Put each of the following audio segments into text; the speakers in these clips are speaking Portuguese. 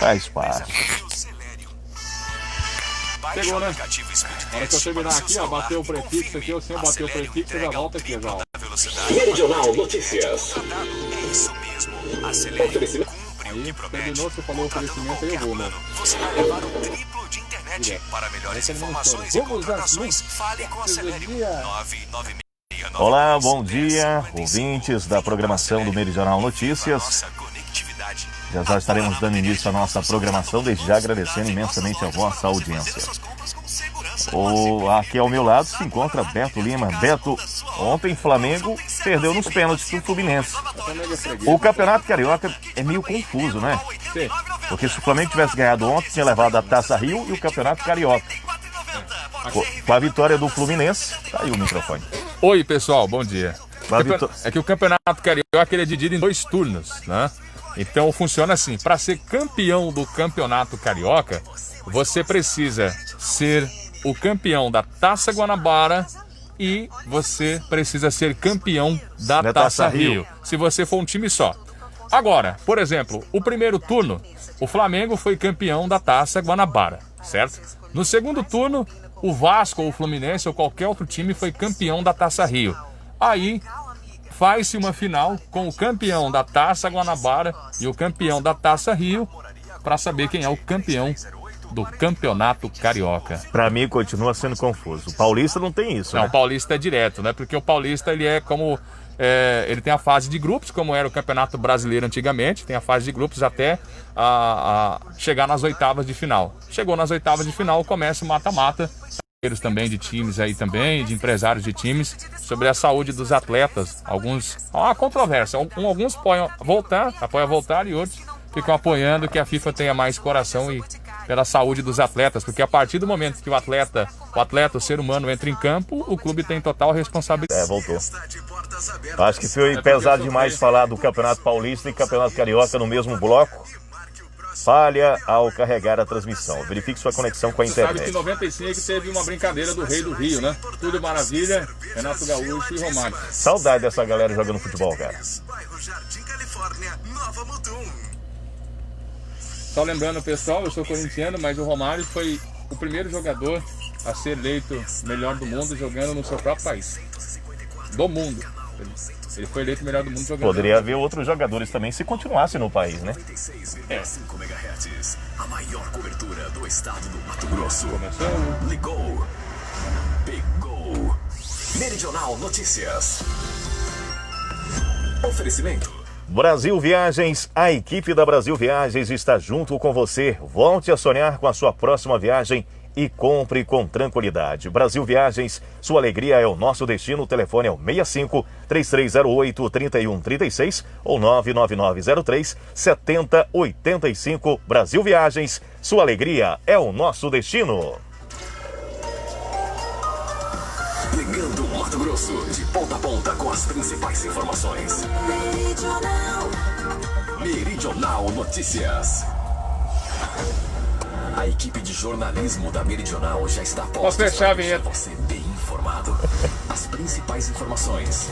Faz parte. Chegou, né? Na hora que eu terminar aqui, ó, bateu o prefixo aqui, o senhor bateu o prefixo, já volta aqui, já. Meridional Notícias. Aí, terminou, você falou o oferecimento, aí eu vou, né? Você vai levar o triplo de internet. Para melhores informações e contratações, fale com a Celério. 996. Olá, bom dia, ouvintes da programação do Meridional Notícias. Já estaremos dando início à nossa programação, desde já agradecendo imensamente a vossa audiência. Aqui ao meu lado se encontra Beto Lima. Beto, ontem Flamengo perdeu nos pênaltis para o Fluminense. O Campeonato Carioca é meio confuso, né? Porque se o Flamengo tivesse ganhado ontem, tinha levado a Taça Rio e o Campeonato Carioca. Com a vitória do Fluminense, tá aí o microfone. Oi, pessoal, bom dia. É que o Campeonato Carioca ele é dividido em 2 turnos, né? Então funciona assim, para ser campeão do Campeonato Carioca, você precisa ser o campeão da Taça Guanabara e você precisa ser campeão da Taça Rio, se você for um time só. Agora, por exemplo, o primeiro turno, o Flamengo foi campeão da Taça Guanabara, certo? No segundo turno, o Vasco ou o Fluminense ou qualquer outro time foi campeão da Taça Rio. Aí faz-se uma final com o campeão da Taça Guanabara e o campeão da Taça Rio para saber quem é o campeão do Campeonato Carioca. Para mim continua sendo confuso. O Paulista não tem isso, Não, né? o Paulista é direto, né? Porque o Paulista ele é como... ele tem a fase de grupos, como era o Campeonato Brasileiro antigamente. Tem a fase de grupos até chegar nas oitavas de final. Chegou nas oitavas de final, começa o mata-mata. Também de times aí também, de empresários de times, sobre a saúde dos atletas. Alguns, há uma controvérsia, alguns apoiam voltar e outros ficam apoiando que a FIFA tenha mais coração e pela saúde dos atletas, porque a partir do momento que o atleta, o ser humano entra em campo, o clube tem total responsabilidade. Voltou. Acho que foi pesado demais falar do Campeonato Paulista e Campeonato Carioca no mesmo bloco. Falha ao carregar a transmissão. Verifique sua conexão com a internet. Você sabe que em 95 teve uma brincadeira do Rei do Rio, né? Tudo maravilha, Renato Gaúcho e Romário. Saudade dessa galera jogando futebol, cara. Só lembrando, pessoal, eu sou corintiano, mas o Romário foi o primeiro jogador a ser eleito melhor do mundo jogando no seu próprio país. Do mundo. Ele foi eleito melhor do mundo jogando. Poderia haver outros jogadores também se continuasse no país, né? 5 MHz, a maior cobertura do estado do Mato Grosso. Começou. Ligou. Pegou. Meridional Notícias. Oferecimento. Brasil Viagens, a equipe da Brasil Viagens está junto com você. Volte a sonhar com a sua próxima viagem e compre com tranquilidade. Brasil Viagens, sua alegria é o nosso destino. O telefone é o 65-3308-3136 ou 99903-7085. Brasil Viagens, sua alegria é o nosso destino. Pegando Mato Grosso de ponta a ponta com as principais informações. Meridional Notícias. A equipe de jornalismo da Meridional já está Posso fechar a vinheta? Você bem informado. As principais informações: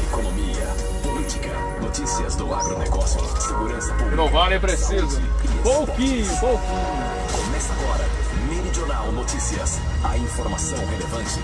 economia, política, notícias do agronegócio, segurança pública. Não vale, é preciso. Pouquinho. Começa agora, Meridional Notícias. A informação relevante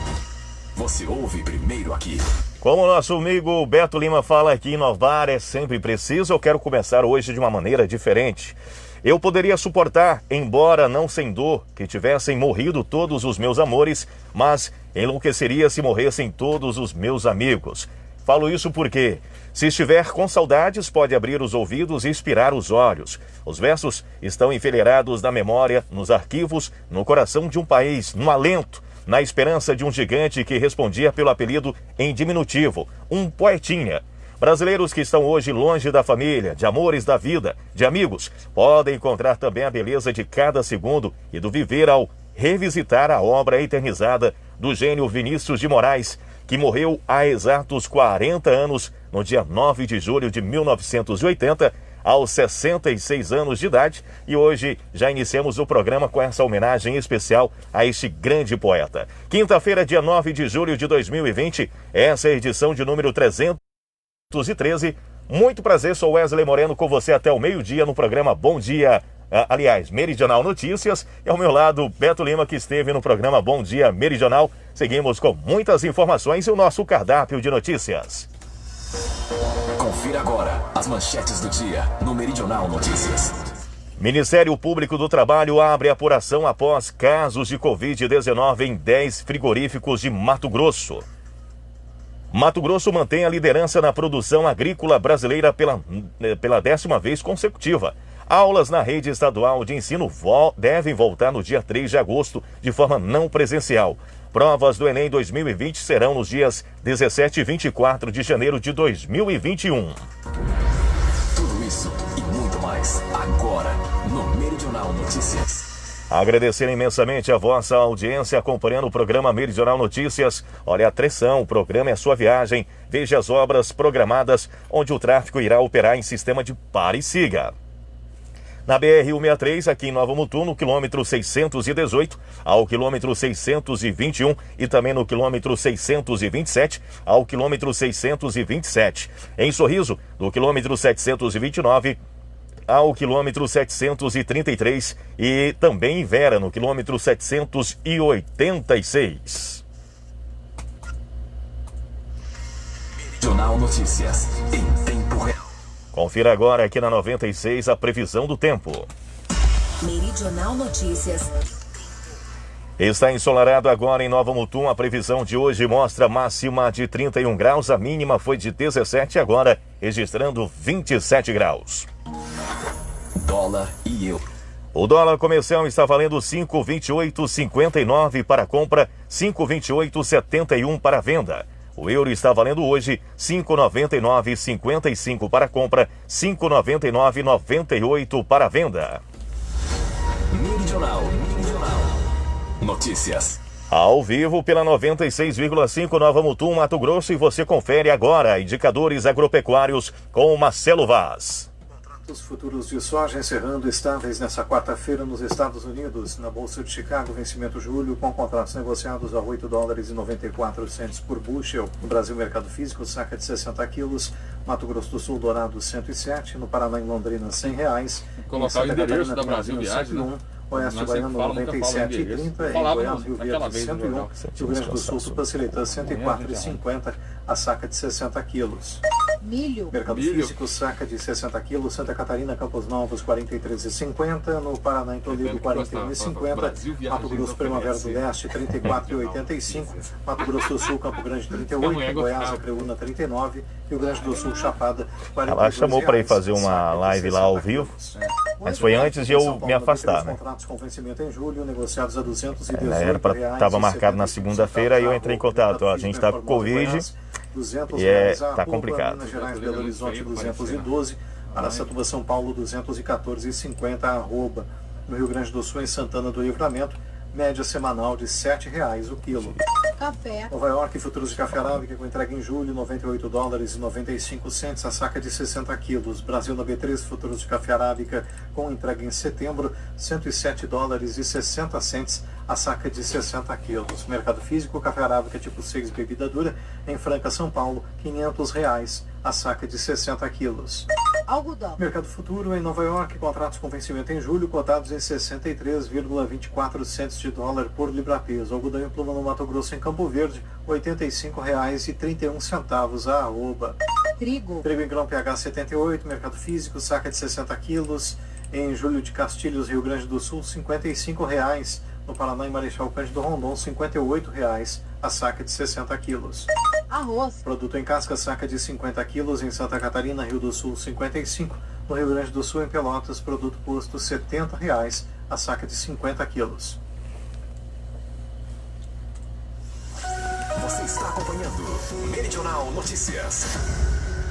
você ouve primeiro aqui. Como o nosso amigo Beto Lima fala aqui, inovar é sempre preciso. Eu quero começar hoje de uma maneira diferente. Eu poderia suportar, embora não sem dor, que tivessem morrido todos os meus amores, mas enlouqueceria se morressem todos os meus amigos. Falo isso porque, se estiver com saudades, pode abrir os ouvidos e inspirar os olhos. Os versos estão enfileirados na memória, nos arquivos, no coração de um país, no alento, na esperança de um gigante que respondia pelo apelido em diminutivo, um poetinha. Brasileiros que estão hoje longe da família, de amores da vida, de amigos, podem encontrar também a beleza de cada segundo e do viver ao revisitar a obra eternizada do gênio Vinícius de Moraes, que morreu há exatos 40 anos, no dia 9 de julho de 1980, aos 66 anos de idade, e hoje já iniciamos o programa com essa homenagem especial a este grande poeta. Quinta-feira, dia 9 de julho de 2020, essa é a edição de número 313. Muito prazer, sou Wesley Moreno com você até o meio-dia no programa Bom Dia aliás, Meridional Notícias. E ao meu lado, Beto Lima, que esteve no programa Bom Dia Meridional. Seguimos com muitas informações e o nosso cardápio de notícias. Confira agora as manchetes do dia no Meridional Notícias. Ministério Público do Trabalho abre apuração após casos de Covid-19 em 10 frigoríficos de Mato Grosso. Mato Grosso mantém a liderança na produção agrícola brasileira pela 10ª vez consecutiva. Aulas na rede estadual de ensino devem voltar no dia 3 de agosto, de forma não presencial. Provas do Enem 2020 serão nos dias 17 e 24 de janeiro de 2021. Tudo isso e muito mais agora no Meridional Notícias. Agradecer imensamente a vossa audiência acompanhando o programa Meridional Notícias. Olha, atenção, o programa é a sua viagem. Veja as obras programadas, onde o tráfego irá operar em sistema de pare e siga. Na BR-163, aqui em Nova Mutum, no quilômetro 618 ao quilômetro 621 e também no quilômetro 627 ao quilômetro 627. Em Sorriso, do quilômetro 729 ao quilômetro 733 e também em Vera, no quilômetro 786. Meridional Notícias, em tempo real. Confira agora aqui na 96 a previsão do tempo. Meridional Notícias. Está ensolarado agora em Nova Mutum. A previsão de hoje mostra máxima de 31 graus, a mínima foi de 17, agora registrando 27 graus. Dólar e euro. O dólar comercial está valendo 5,2859 para compra, 5,2871 para venda. O euro está valendo hoje 5,9955 para compra, 5,9998 para venda. Meridional Notícias. Ao vivo pela 96,5 Nova Mutum, Mato Grosso, e você confere agora indicadores agropecuários com Marcelo Vaz. Os futuros de soja encerrando estáveis nessa quarta-feira nos Estados Unidos. Na Bolsa de Chicago, vencimento julho, com contratos negociados a $8,94 por bushel. No Brasil, mercado físico, saca de 60 quilos. Mato Grosso do Sul, Dourado, 107. No Paraná, em Londrina, R$100. Colocar o endereço da Brasil Viagem, né? Oeste Baiano, 97,30. Em Goiás, Rio Verde, 101. Rio Grande do Sul, Tupacilitã, 104,50. A saca de 60 quilos. Milho. Mercado físico, saca de 60 quilos. Santa Catarina, Campos Novos, 43,50. No Paraná, em Toledo, 41,50. Mato Grosso, Primavera do Leste, 34,85. Mato Grosso do Sul, Campo Grande, 38. Goiás, Acreúna, 39. Rio Grande do Sul, Chapada, 42. Ela chamou para ir fazer uma live lá ao vivo, mas foi antes de eu me afastar, né? Contratos com vencimento em julho, negociados a R$218. Estava marcado na segunda-feira e eu entrei em contato. Ó, a gente está com Covid e tá complicado. Minas Gerais, Belo Horizonte, 212. Araçatuba, São Paulo, 214,50. Arroba. No Rio Grande do Sul, em Santana do Livramento, média semanal de R$7 o quilo. Café. Nova York, futuros de café arábica com entrega em julho, $98,95, a saca de 60 quilos. Brasil na B3, futuros de café arábica com entrega em setembro, $107,60, a saca de 60 quilos. Mercado físico, café arábica tipo 6 bebida dura, em Franca, São Paulo, R$500, a saca de 60 quilos. Algodão. Mercado futuro em Nova York, contratos com vencimento em julho, cotados em 63,24 centos de dólar por libra-peso. Algodão em pluma no Mato Grosso, em Campo Verde, R$85,31 a arroba. Trigo. Trigo em grão PH 78, mercado físico, saca de 60 quilos. Em Júlio de Castilhos, Rio Grande do Sul, R$55. No Paraná, em Marechal Cândido Rondon, R$58, a saca de 60 quilos. Arroz. Produto em casca, saca de 50 quilos. Em Santa Catarina, Rio do Sul, 55. No Rio Grande do Sul, em Pelotas, produto posto R$70, a saca de 50 quilos. Você está acompanhando Meridional Notícias.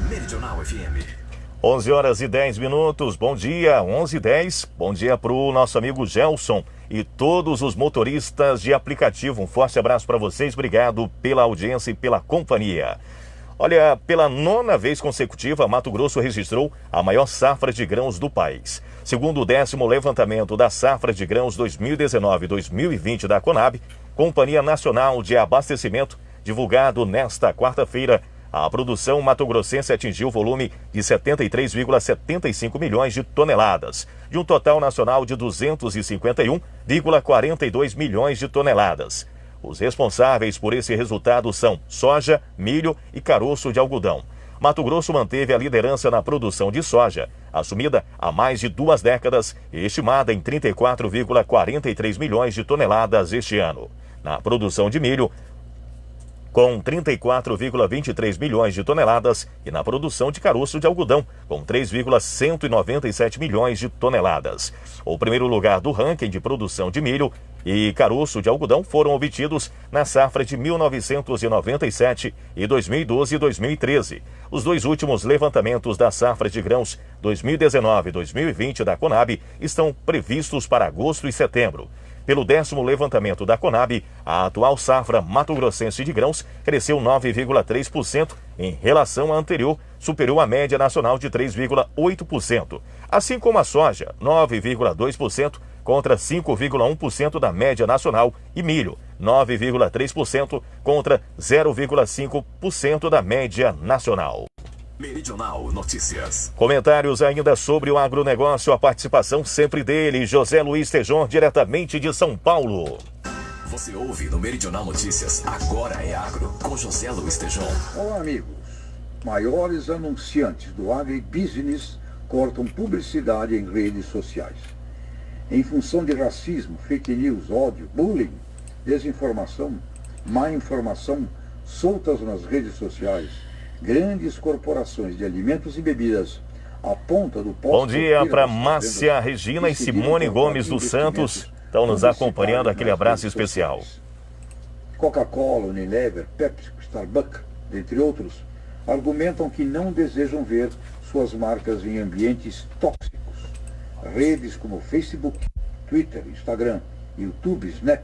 Meridional FM. 11h10. Bom dia, 11h10. Bom dia para o nosso amigo Gelson e todos os motoristas de aplicativo. Um forte abraço para vocês. Obrigado pela audiência e pela companhia. Olha, pela 9ª vez consecutiva, Mato Grosso registrou a maior safra de grãos do país. Segundo o 10º levantamento da safra de grãos 2019-2020 da Conab, Companhia Nacional de Abastecimento, divulgado nesta quarta-feira, a produção mato-grossense atingiu volume de 73,75 milhões de toneladas, de um total nacional de 251,42 milhões de toneladas. Os responsáveis por esse resultado são soja, milho e caroço de algodão. Mato Grosso manteve a liderança na produção de soja, assumida há mais de 2 décadas e estimada em 34,43 milhões de toneladas este ano. Na produção de milho, com 34,23 milhões de toneladas, e na produção de caroço de algodão, com 3,197 milhões de toneladas. O primeiro lugar do ranking de produção de milho e caroço de algodão foram obtidos na safra de 1997 e 2012 e 2013. Os 2 últimos levantamentos da safra de grãos 2019 e 2020 da Conab estão previstos para agosto e setembro. Pelo 10º levantamento da Conab, a atual safra mato-grossense de grãos cresceu 9,3% em relação à anterior, superou a média nacional de 3,8%. Assim como a soja, 9,2% contra 5,1% da média nacional, e milho, 9,3% contra 0,5% da média nacional. Meridional Notícias. Comentários ainda sobre o agronegócio, a participação sempre dele, José Luiz Tejon, diretamente de São Paulo. Você ouve no Meridional Notícias, Agora é Agro, com José Luiz Tejon. Olá, amigos. Maiores anunciantes do agribusiness cortam publicidade em redes sociais. Em função de racismo, fake news, ódio, bullying, desinformação, má informação soltas nas redes sociais, grandes corporações de alimentos e bebidas à ponta do posto. Bom dia para Márcia Regina e Simone Gomes dos Santos. Estão nos acompanhando. Aquele abraço especial. Coca-Cola, Unilever, Pepsi, Starbucks, entre outros, argumentam que não desejam ver suas marcas em ambientes tóxicos. Redes como Facebook, Twitter, Instagram, YouTube, Snap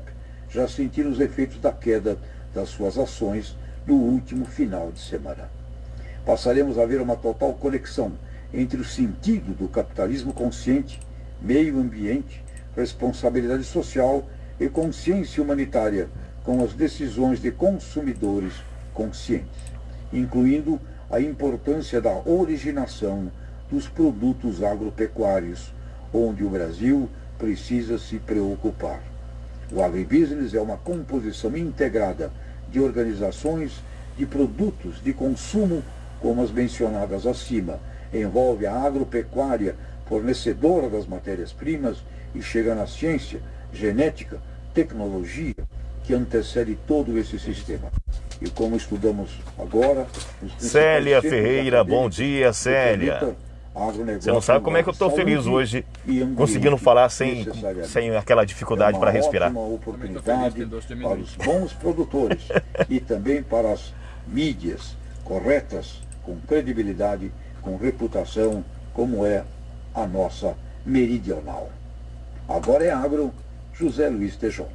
já sentiram os efeitos da queda das suas ações no último final de semana. Passaremos a ver uma total conexão entre o sentido do capitalismo consciente, meio ambiente, responsabilidade social e consciência humanitária com as decisões de consumidores conscientes, incluindo a importância da originação dos produtos agropecuários, onde o Brasil precisa se preocupar. O agribusiness é uma composição integrada de organizações de produtos de consumo, como as mencionadas acima, envolve a agropecuária, fornecedora das matérias-primas, e chega na ciência, genética, tecnologia, que antecede todo esse sistema. E como estudamos agora... Célia Ferreira, bom dia, Célia. Você não sabe como é que eu estou feliz hoje, conseguindo falar sem aquela dificuldade para respirar. É uma ótima oportunidade para os bons produtores e também para as mídias corretas, com credibilidade, com reputação, como é a nossa Meridional. Agora é Agro, José Luiz Tejon.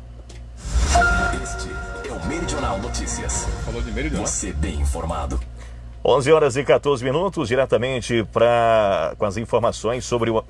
Este é o Meridional Notícias. Falou de Meridional. Você bem informado. 11 horas e 14 minutos, diretamente com as informações sobre o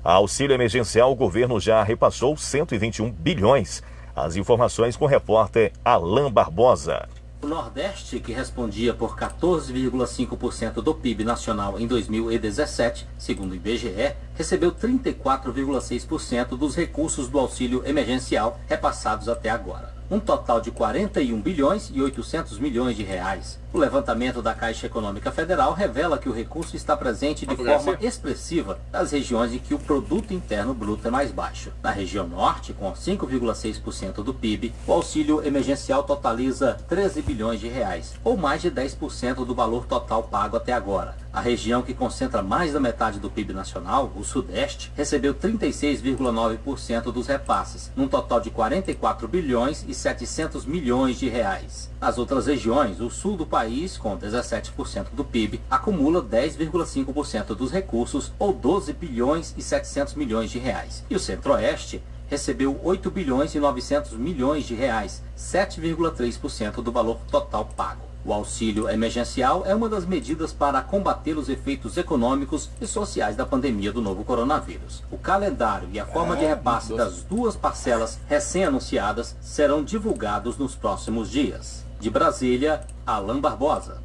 auxílio emergencial. O governo já repassou 121 bilhões. As informações com o repórter Alain Barbosa. O Nordeste, que respondia por 14,5% do PIB nacional em 2017, segundo o IBGE, recebeu 34,6% dos recursos do auxílio emergencial repassados até agora. Um total de 41 bilhões e 800 milhões de reais. O levantamento da Caixa Econômica Federal revela que o recurso está presente de forma expressiva nas regiões em que o produto interno bruto é mais baixo. Na região norte, com 5,6% do PIB, o auxílio emergencial totaliza 13 bilhões de reais, ou mais de 10% do valor total pago até agora. A região que concentra mais da metade do PIB nacional, o Sudeste, recebeu 36,9% dos repasses, num total de 44 bilhões e 700 milhões de reais. Nas outras regiões, o sul do país, com 17% do PIB, acumula 10,5% dos recursos, ou 12 bilhões e 700 milhões de reais. E o Centro-Oeste recebeu 8 bilhões e 900 milhões de reais, 7,3% do valor total pago. O auxílio emergencial é uma das medidas para combater os efeitos econômicos e sociais da pandemia do novo coronavírus. O calendário e a forma de repasse das duas parcelas recém-anunciadas serão divulgados nos próximos dias. De Brasília, Alain Barbosa.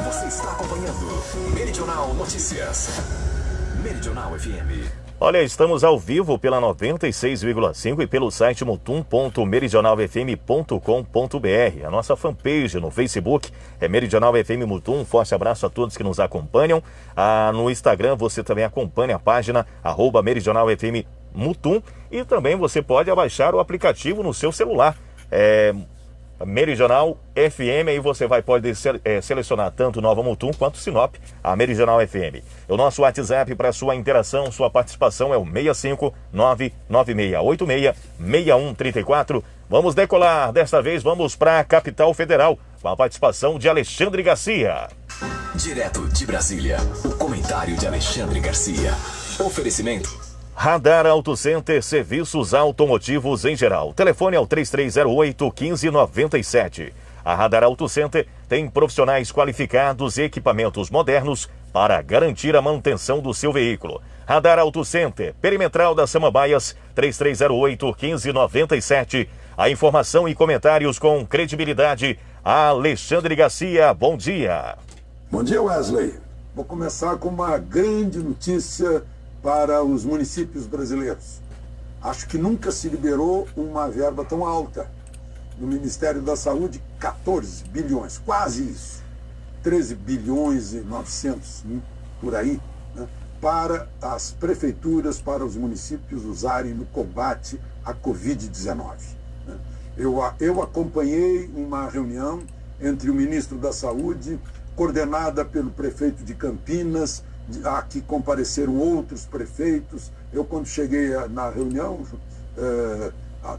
Você está acompanhando Meridional Notícias. Meridional FM. Olha, estamos ao vivo pela 96,5 e pelo site mutum.meridionalfm.com.br. A nossa fanpage no Facebook é Meridional FM Mutum. Forte abraço a todos que nos acompanham. No Instagram você também acompanha a página @meridionalfm Mutum. E também você pode abaixar o aplicativo no seu celular. Meridional FM, aí você pode selecionar tanto Nova Mutum quanto Sinop, a Meridional FM. O nosso WhatsApp para sua interação, sua participação é o 65996866134. Vamos decolar, desta vez vamos para a capital federal, com a participação de Alexandre Garcia. Direto de Brasília, o comentário de Alexandre Garcia. Oferecimento Radar Auto Center, serviços automotivos em geral. Telefone é o 3308-1597. A Radar Auto Center tem profissionais qualificados e equipamentos modernos para garantir a manutenção do seu veículo. Radar Auto Center, Perimetral das Samambaias, 3308-1597. A informação e comentários com credibilidade. Alexandre Garcia, bom dia. Bom dia, Wesley. Vou começar com uma grande notícia para os municípios brasileiros. Acho que nunca se liberou uma verba tão alta. No Ministério da Saúde, 14 bilhões, quase isso. 13 bilhões e 900, por aí, né, para as prefeituras, para os municípios usarem no combate à Covid-19. Né. Eu acompanhei uma reunião entre o ministro da Saúde, coordenada pelo prefeito de Campinas. Aqui compareceram outros prefeitos. Eu, quando cheguei na reunião,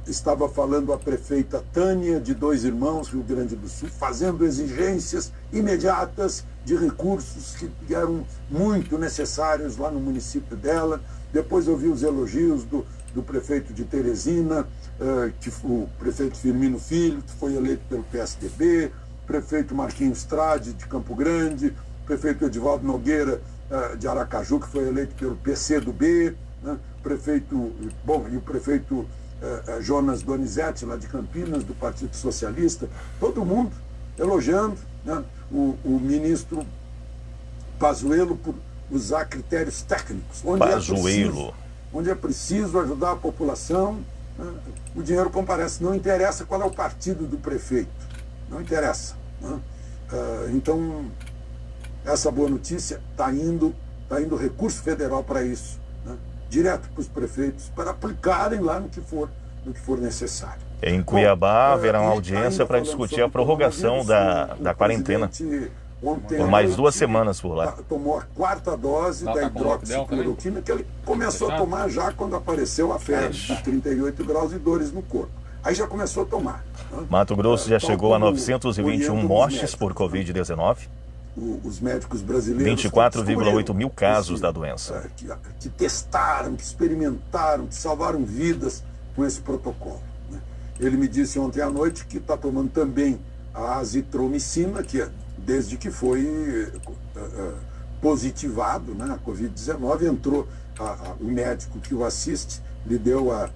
estava falando a prefeita Tânia, de Dois Irmãos, Rio Grande do Sul, fazendo exigências imediatas de recursos que eram muito necessários lá no município dela. Depois eu vi os elogios do prefeito de Teresina, o prefeito Firmino Filho, que foi eleito pelo PSDB, prefeito Marquinhos Trade, de Campo Grande, prefeito Edivaldo Nogueira, de Aracaju, que foi eleito pelo PCdoB, né? E o prefeito Jonas Donizete, lá de Campinas, do Partido Socialista, todo mundo elogiando, né, o ministro Pazuello por usar critérios técnicos. Onde é preciso ajudar a população, né, o dinheiro comparece. Não interessa qual é o partido do prefeito, não interessa. Né? Então, essa boa notícia, está indo recurso federal para isso, né? Direto para os prefeitos, para aplicarem lá no que for necessário. Em Cuiabá haverá uma audiência para discutir a prorrogação da quarentena. Por mais 2 semanas por lá. Tomou a 4ª dose da hidroxicloroquina, que ele começou a tomar já quando apareceu a febre de 38 graus e dores no corpo. Aí já começou a tomar. Né? Mato Grosso já chegou a 921 mortes por Covid-19. Os médicos brasileiros... 24,8 mil casos da doença. Que testaram, que experimentaram, que salvaram vidas com esse protocolo. Né? Ele me disse ontem à noite que está tomando também a azitromicina, que desde que foi positivado, né, a Covid-19, entrou o médico que o assiste, lhe deu a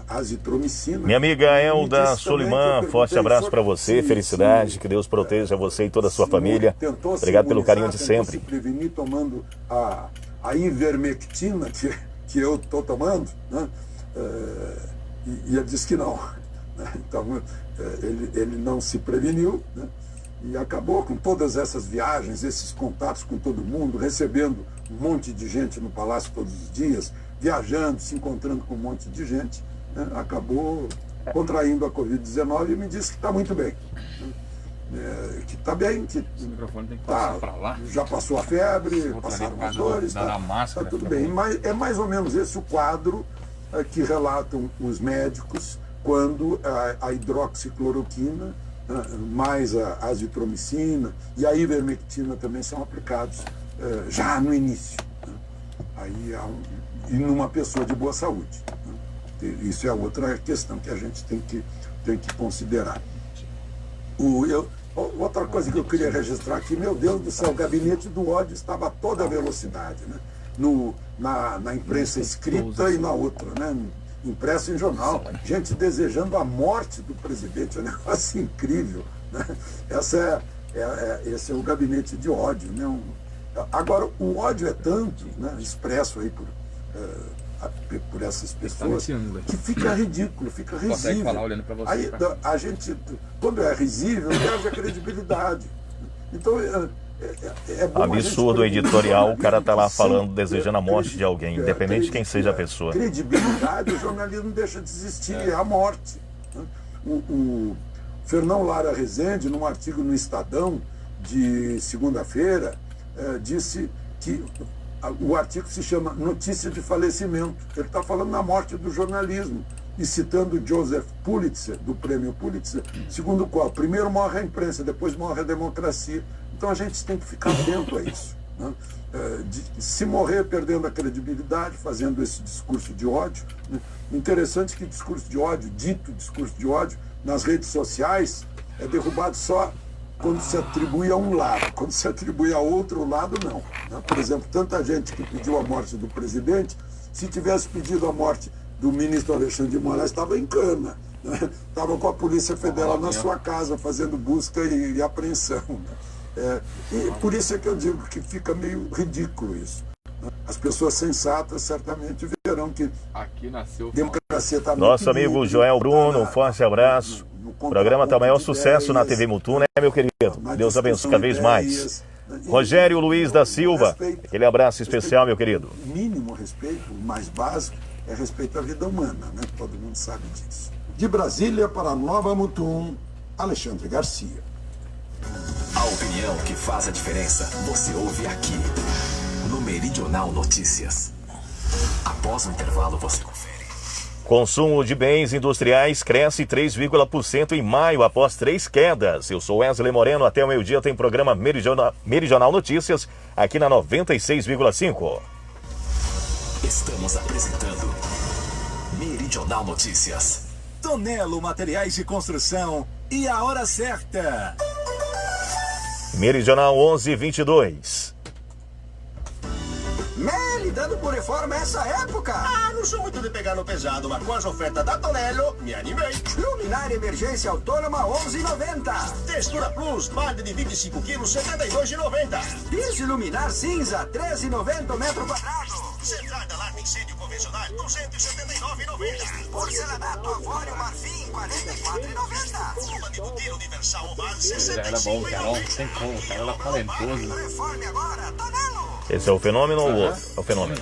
azitromicina. Minha amiga Elda Solimã, forte abraço para você, felicidade, que Deus proteja você e toda a sua família. Obrigado pelo carinho de sempre. Se prevenir tomando a ivermectina que eu estou tomando, né? E ele disse que não. Então, ele não se preveniu, né? E acabou com todas essas viagens, esses contatos com todo mundo, recebendo um monte de gente no palácio todos os dias, viajando, se encontrando com um monte de gente, né? Acabou contraindo a Covid-19 e me disse que está muito bem. Né? Que está bem, que já passou a febre, passaram as dores, está tudo bem. Mas é mais ou menos esse o quadro que relatam os médicos quando a hidroxicloroquina, mais a azitromicina e a ivermectina também são aplicados já no início. Né? Aí e numa pessoa de boa saúde. Né? Isso é outra questão que a gente tem que considerar. Outra coisa que eu queria registrar aqui, meu Deus do céu, o gabinete do ódio estava a toda velocidade, né? Na imprensa escrita e na outra, né? Impresso em jornal, gente desejando a morte do presidente, é um negócio incrível, né? Essa Esse é o gabinete de ódio, né? Agora, o ódio é tanto, né, expresso aí por essas pessoas, que fica ridículo, fica risível. Consegue falar olhando para você. Aí a gente, quando é risível, perde a credibilidade. Então, é bom. Absurdo editorial, o cara tá lá falando, desejando a morte de alguém, independente de quem seja a pessoa. Credibilidade, o jornalismo deixa de existir, é a morte. O Fernão Lara Rezende, num artigo no Estadão de segunda-feira, disse que o artigo se chama Notícia de Falecimento. Ele está falando na morte do jornalismo e citando Joseph Pulitzer, do prêmio Pulitzer, segundo o qual primeiro morre a imprensa, depois morre a democracia. Então a gente tem que ficar atento a isso, né? Se morrer perdendo a credibilidade, fazendo esse discurso de ódio, né? Interessante que discurso de ódio, dito discurso de ódio, nas redes sociais é derrubado só quando se atribui a um lado, quando se atribui a outro lado, não. Né? Por exemplo, tanta gente que pediu a morte do presidente, se tivesse pedido a morte do ministro Alexandre de Moraes, estava em cana, né? Estava com a Polícia Federal na sua casa, fazendo busca e apreensão. Né? E por isso é que eu digo que fica meio ridículo isso. Né? As pessoas sensatas certamente verão que aqui nasceu democracia está muito Nosso amigo Joel Bruno, um forte abraço. O programa está maior sucesso na TV Mutum, né, meu querido? Deus abençoe cada vez mais. Rogério Luiz da Silva, aquele abraço especial, meu querido. O mínimo respeito, o mais básico, é respeito à vida humana, né? Todo mundo sabe disso. De Brasília para Nova Mutum, Alexandre Garcia. A opinião que faz a diferença, você ouve aqui, no Meridional Notícias. Após o intervalo, você confere. Consumo de bens industriais cresce 3,% em maio após 3 quedas. Eu sou Wesley Moreno, até o meio-dia tem programa Meridional Notícias aqui na 96,5. Estamos apresentando Meridional Notícias. Tonelo Materiais de Construção e a hora certa. Meridional 11:22. Lidando por reforma essa época? Não sou muito de pegar no pesado, mas com as ofertas da Tonelo, me animei. Luminária Emergência Autônoma 11,90. Textura Plus, balde de 25 quilos, 72,90. Piso luminar cinza, 13,90 metro quadrado. Central de alarme incêndio convencional, 279,90. Porcelanato Avório Marfim, 44,90. Uma de botija universal oval, 65,90. Já era bom, cara, não tem como, o cara era talentoso. Reforme agora, Tonelo. Esse é o fenômeno ou o outro? É o fenômeno.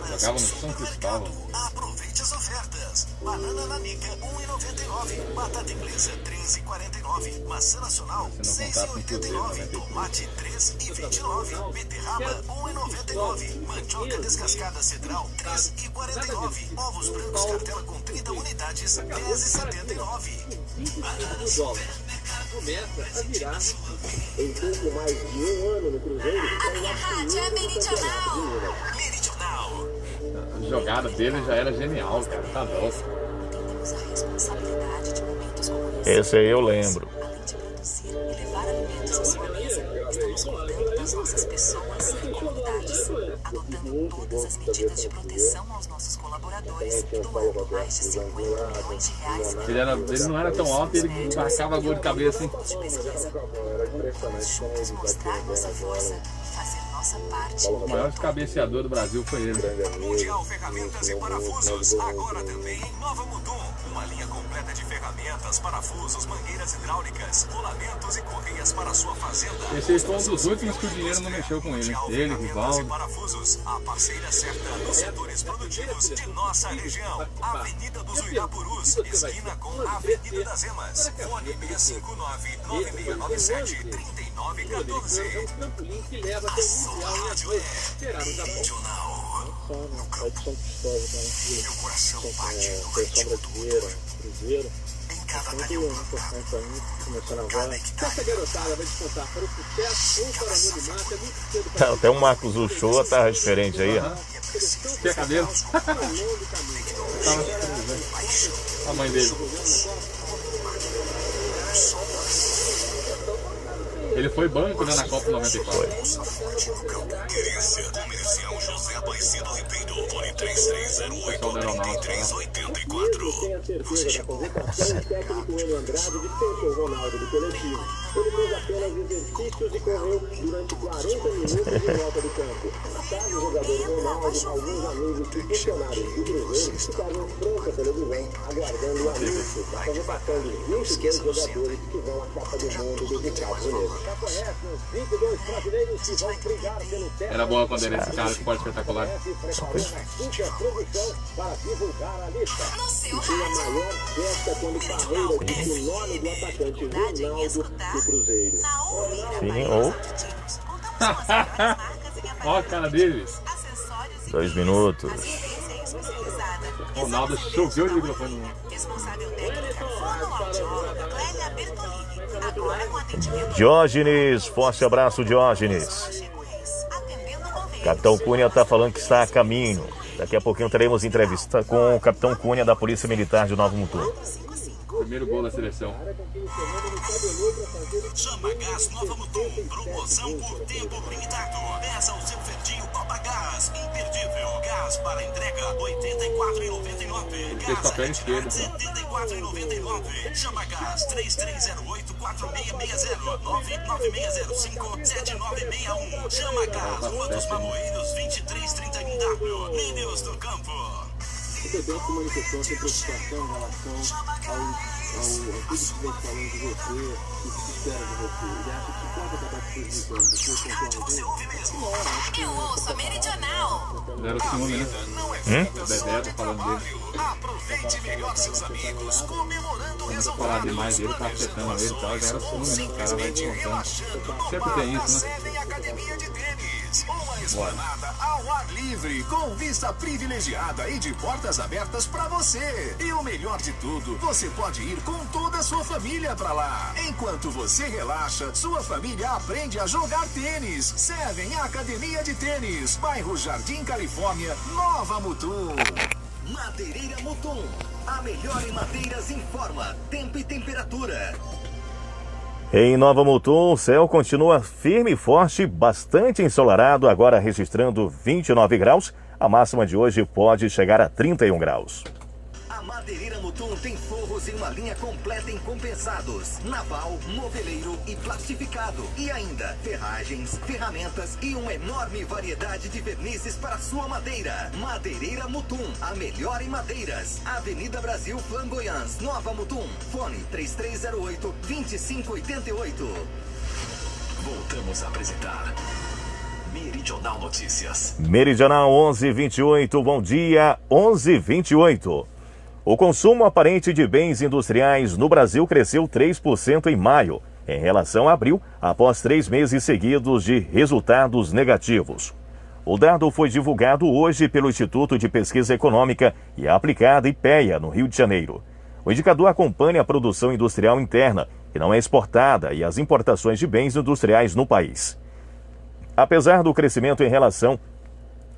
Jogava no São Cristóvão. Aproveite as ofertas. Banana nanica, 1,99. Batata inglesa, 13,49. Maçã nacional, 6,89. Tomate, 3,29. Beterraba, 1,99. Mandioca descascada cedral, 3,49. Ovos brancos cartela com 30 unidades, 10,79. Começa a virar em pouco mais de um ano no Cruzeiro. A minha rádio é Meridional. Meridional. A jogada dele já era genial, cara. Tá louco. Temos a responsabilidade de momentos como esse. Esse aí eu lembro. Além de produzir e levar alimentos à sua mesa, estamos cuidando das nossas pessoas e comunidades, adotando todas as medidas de proteção aos nossos colaboradores, doando mais de 50 milhões de reais. Ele não era tão alto e ele marcava gol de cabeça, hein? De pesquisa. Vamos juntos mostrar nossa força e fazer nossa parte. O maior cabeceador do Brasil foi ele. Mundial Ferramentas e Parafusos, agora também em Nova Mutum. Uma linha completa de ferramentas, parafusos, mangueiras hidráulicas, rolamentos e correias para a sua fazenda. Esse foi um dos últimos que o dinheiro não mexeu com ele. Ele, Rivaldo. Parafusos, a parceira certa nos setores produtivos de nossa região. Avenida dos Uirapurus, esquina com a Avenida das Emas. Fone 659-9697-3914. A sua rádio é Meridional. Meu coração bate no ritmo do motor. Em cada talhão cada hectare. Essa garotada vai descontar para o sucesso ou para o anonimato. É muito cedo para Até o Marcos Uchoa tá diferente aí, ó. Tem cabelo. A mãe dele. Ele foi banco, né, na Copa 94. Comercial José Aparecido Ribeiro, fone 3308-3384. Você chegou. O técnico Enio Andrade dispensou o Ronaldo do coletivo. Ele fez apenas exercícios e correu durante 40 minutos em volta do campo. Tarde, o jogador Ronaldo, alguns amigos e funcionários do Cruzeiro ficaram em frente à televisão, aguardando o anúncio da convocação dos 22 jogadores que vão à Copa do Mundo dos Estados Unidos. Já conhece os 22 brasileiros que vão brigar pelo teto. Era boa quando era esse cara que pode espetacular. Preparando a super produção para divulgar a lista. E foi a maior festa quando Parreira disse o nome do atacante Ronaldo do Cruzeiro. Sim, ou... Olha a cara dele. 2 minutos. Ronaldo choveu de microfone. Diógenes, forte abraço, Diógenes. Capitão Cunha está falando que está a caminho. Daqui a pouquinho teremos entrevista com o Capitão Cunha da Polícia Militar de Nova Mutum. Primeiro gol da seleção. Chama Gás Nova Mutum. Promoção por tempo limitado. Peça o seu verdinho Copa Gás. Imperdível. Gás para entrega R$ 84,99. Fez papel esquerdo. R$ 74,99. Chama Gás 3308-4660. 99605-7961. Chama Gás. Rua dos Mamoeiros 2331W. Líderes do Campo. O PBS se manifestou sem preocupação em relação ao tudo que vem falando de você, o que se espera de você. Ele acha que pode acabar te prejudicando. Você concorda com isso? Eu ouço a Meridional. Zero ciúme, né? Bebeto falando dele. Aproveite melhor seus amigos comemorando o Quando eu resultado. falar demais dele, tá afetando ele e tal, já era ciúme, né? O cara vai descontando. Sempre tem isso, né? Academia de Tênis. Uma esplanada ao ar livre, com vista privilegiada e de portas abertas pra você. E o melhor de tudo, você pode ir com toda a sua família pra lá. Enquanto você relaxa, sua família aprende a jogar tênis. Seven Academia de Tênis, bairro Jardim Califórnia, Nova Mutum. Madeireira Mutum, a melhor em madeiras informa tempo e temperatura. Em Nova Mutum, o céu continua firme e forte, bastante ensolarado, agora registrando 29 graus. A máxima de hoje pode chegar a 31 graus. A Madeireira Mutum tem forros em uma linha completa em compensados, naval, moveleiro e plastificado. E ainda ferragens, ferramentas e uma enorme variedade de vernizes para sua madeira. Madeireira Mutum, a melhor em madeiras. Avenida Brasil, Flamboyants, Nova Mutum. Fone 3308-2588. Voltamos a apresentar Meridional Notícias. Meridional 1128, bom dia, 1128. O consumo aparente de bens industriais no Brasil cresceu 3% em maio, em relação a abril, após 3 meses seguidos de resultados negativos. O dado foi divulgado hoje pelo Instituto de Pesquisa Econômica e Aplicada, IPEA, no Rio de Janeiro. O indicador acompanha a produção industrial interna, que não é exportada, e as importações de bens industriais no país. Apesar do crescimento em relação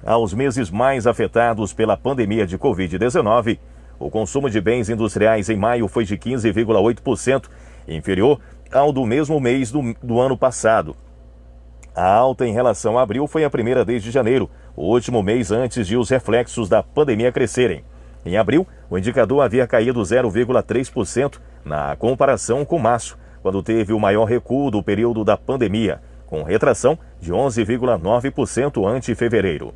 aos meses mais afetados pela pandemia de Covid-19, o consumo de bens industriais em maio foi de 15,8%, inferior ao do mesmo mês do ano passado. A alta em relação a abril foi a primeira desde janeiro, o último mês antes de os reflexos da pandemia crescerem. Em abril, o indicador havia caído 0,3% na comparação com março, quando teve o maior recuo do período da pandemia, com retração de 11,9% ante fevereiro.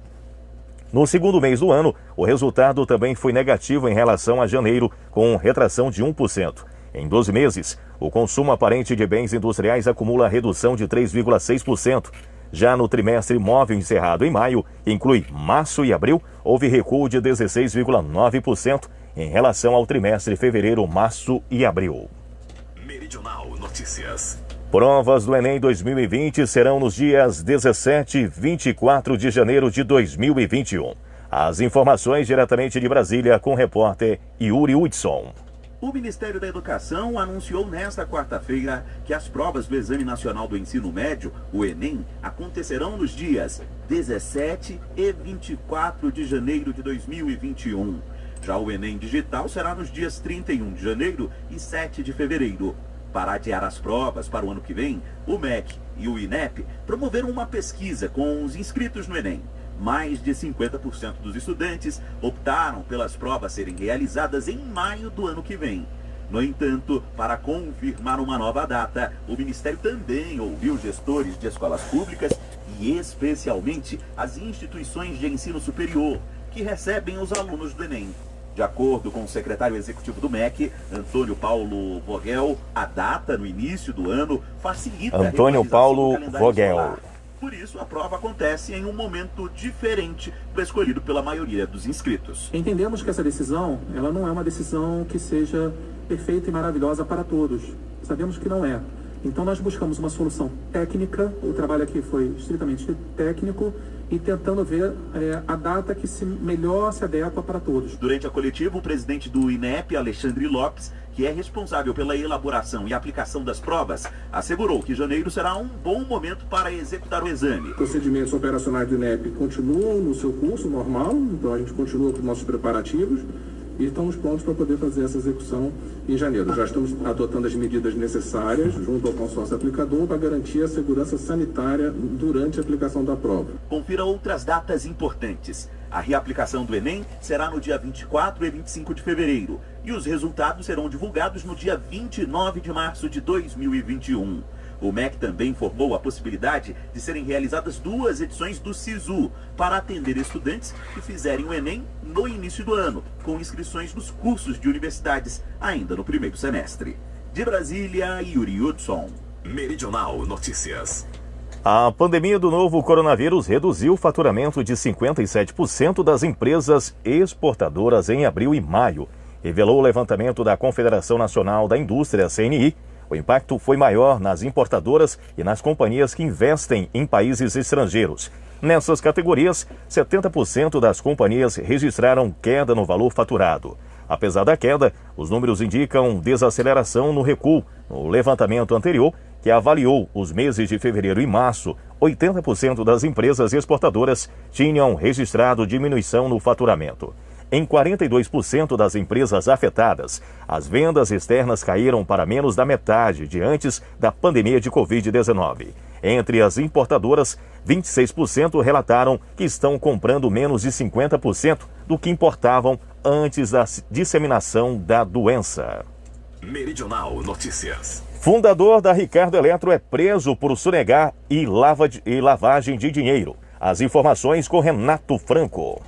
No segundo mês do ano, o resultado também foi negativo em relação a janeiro, com retração de 1%. Em 12 meses, o consumo aparente de bens industriais acumula redução de 3,6%. Já no trimestre móvel encerrado em maio, inclui março e abril, houve recuo de 16,9% em relação ao trimestre fevereiro, março e abril. Meridional Notícias. Provas do Enem 2020 serão nos dias 17 e 24 de janeiro de 2021. As informações diretamente de Brasília com o repórter Yuri Hudson. O Ministério da Educação anunciou nesta quarta-feira que as provas do Exame Nacional do Ensino Médio, o Enem, acontecerão nos dias 17 e 24 de janeiro de 2021. Já o Enem Digital será nos dias 31 de janeiro e 7 de fevereiro. Para adiar as provas para o ano que vem, o MEC e o INEP promoveram uma pesquisa com os inscritos no Enem. Mais de 50% dos estudantes optaram pelas provas serem realizadas em maio do ano que vem. No entanto, para confirmar uma nova data, o Ministério também ouviu gestores de escolas públicas e especialmente as instituições de ensino superior que recebem os alunos do Enem. De acordo com o secretário executivo do MEC, Antônio Paulo Vogel, a data no início do ano facilita Antônio a Paulo do calendário Vogel. escolar. Por isso, a prova acontece em um momento diferente do escolhido pela maioria dos inscritos. Entendemos que essa decisão, ela não é uma decisão que seja perfeita e maravilhosa para todos. Sabemos que não é. Então nós buscamos uma solução técnica, o trabalho aqui foi estritamente técnico, e tentando ver a data que melhor se adequa para todos. Durante a coletiva, o presidente do INEP, Alexandre Lopes, que é responsável pela elaboração e aplicação das provas, assegurou que janeiro será um bom momento para executar o exame. Os procedimentos operacionais do INEP continuam no seu curso normal, então a gente continua com os nossos preparativos e estamos prontos para poder fazer essa execução em janeiro. Já estamos adotando as medidas necessárias junto ao consórcio aplicador para garantir a segurança sanitária durante a aplicação da prova. Confira outras datas importantes. A reaplicação do Enem será no dia 24 e 25 de fevereiro e os resultados serão divulgados no dia 29 de março de 2021. O MEC também informou a possibilidade de serem realizadas 2 edições do SISU para atender estudantes que fizerem o Enem no início do ano, com inscrições nos cursos de universidades ainda no primeiro semestre. De Brasília, Yuri Hudson. Meridional Notícias. A pandemia do novo coronavírus reduziu o faturamento de 57% das empresas exportadoras em abril e maio, revelou o levantamento da Confederação Nacional da Indústria, CNI. O impacto foi maior nas importadoras e nas companhias que investem em países estrangeiros. Nessas categorias, 70% das companhias registraram queda no valor faturado. Apesar da queda, os números indicam desaceleração no recuo. No levantamento anterior, que avaliou os meses de fevereiro e março, 80% das empresas exportadoras tinham registrado diminuição no faturamento. Em 42% das empresas afetadas, as vendas externas caíram para menos da metade de antes da pandemia de Covid-19. Entre as importadoras, 26% relataram que estão comprando menos de 50% do que importavam antes da disseminação da doença. Meridional Notícias. Fundador da Ricardo Eletro é preso por sonegar e lavagem de dinheiro. As informações com Renato Franco.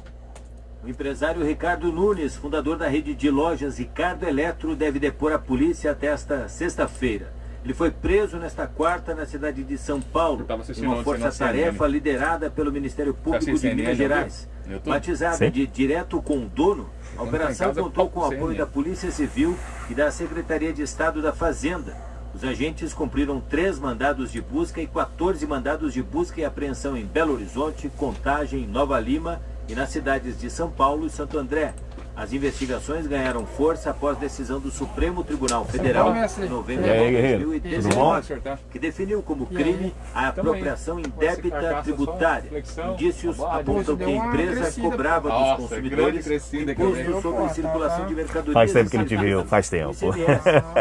O empresário Ricardo Nunes, fundador da rede de lojas Ricardo Eletro, deve depor à polícia até esta sexta-feira. Ele foi preso nesta quarta na cidade de São Paulo, em uma força-tarefa liderada pelo Ministério Público de Minas Gerais. Batizada de Direto com o Dono, a operação contou com o apoio da Polícia Civil e da Secretaria de Estado da Fazenda. Os agentes cumpriram 3 mandados de busca e 14 mandados de busca e apreensão em Belo Horizonte, Contagem, Nova Lima e nas cidades de São Paulo e Santo André. As investigações ganharam força após decisão do Supremo Tribunal Federal em novembro de 2019, que definiu como crime a apropriação indébita tributária. Indícios apontam que a empresa cobrava dos consumidores imposto sobre circulação de mercadorias. Faz tempo que ele te viu, faz tempo.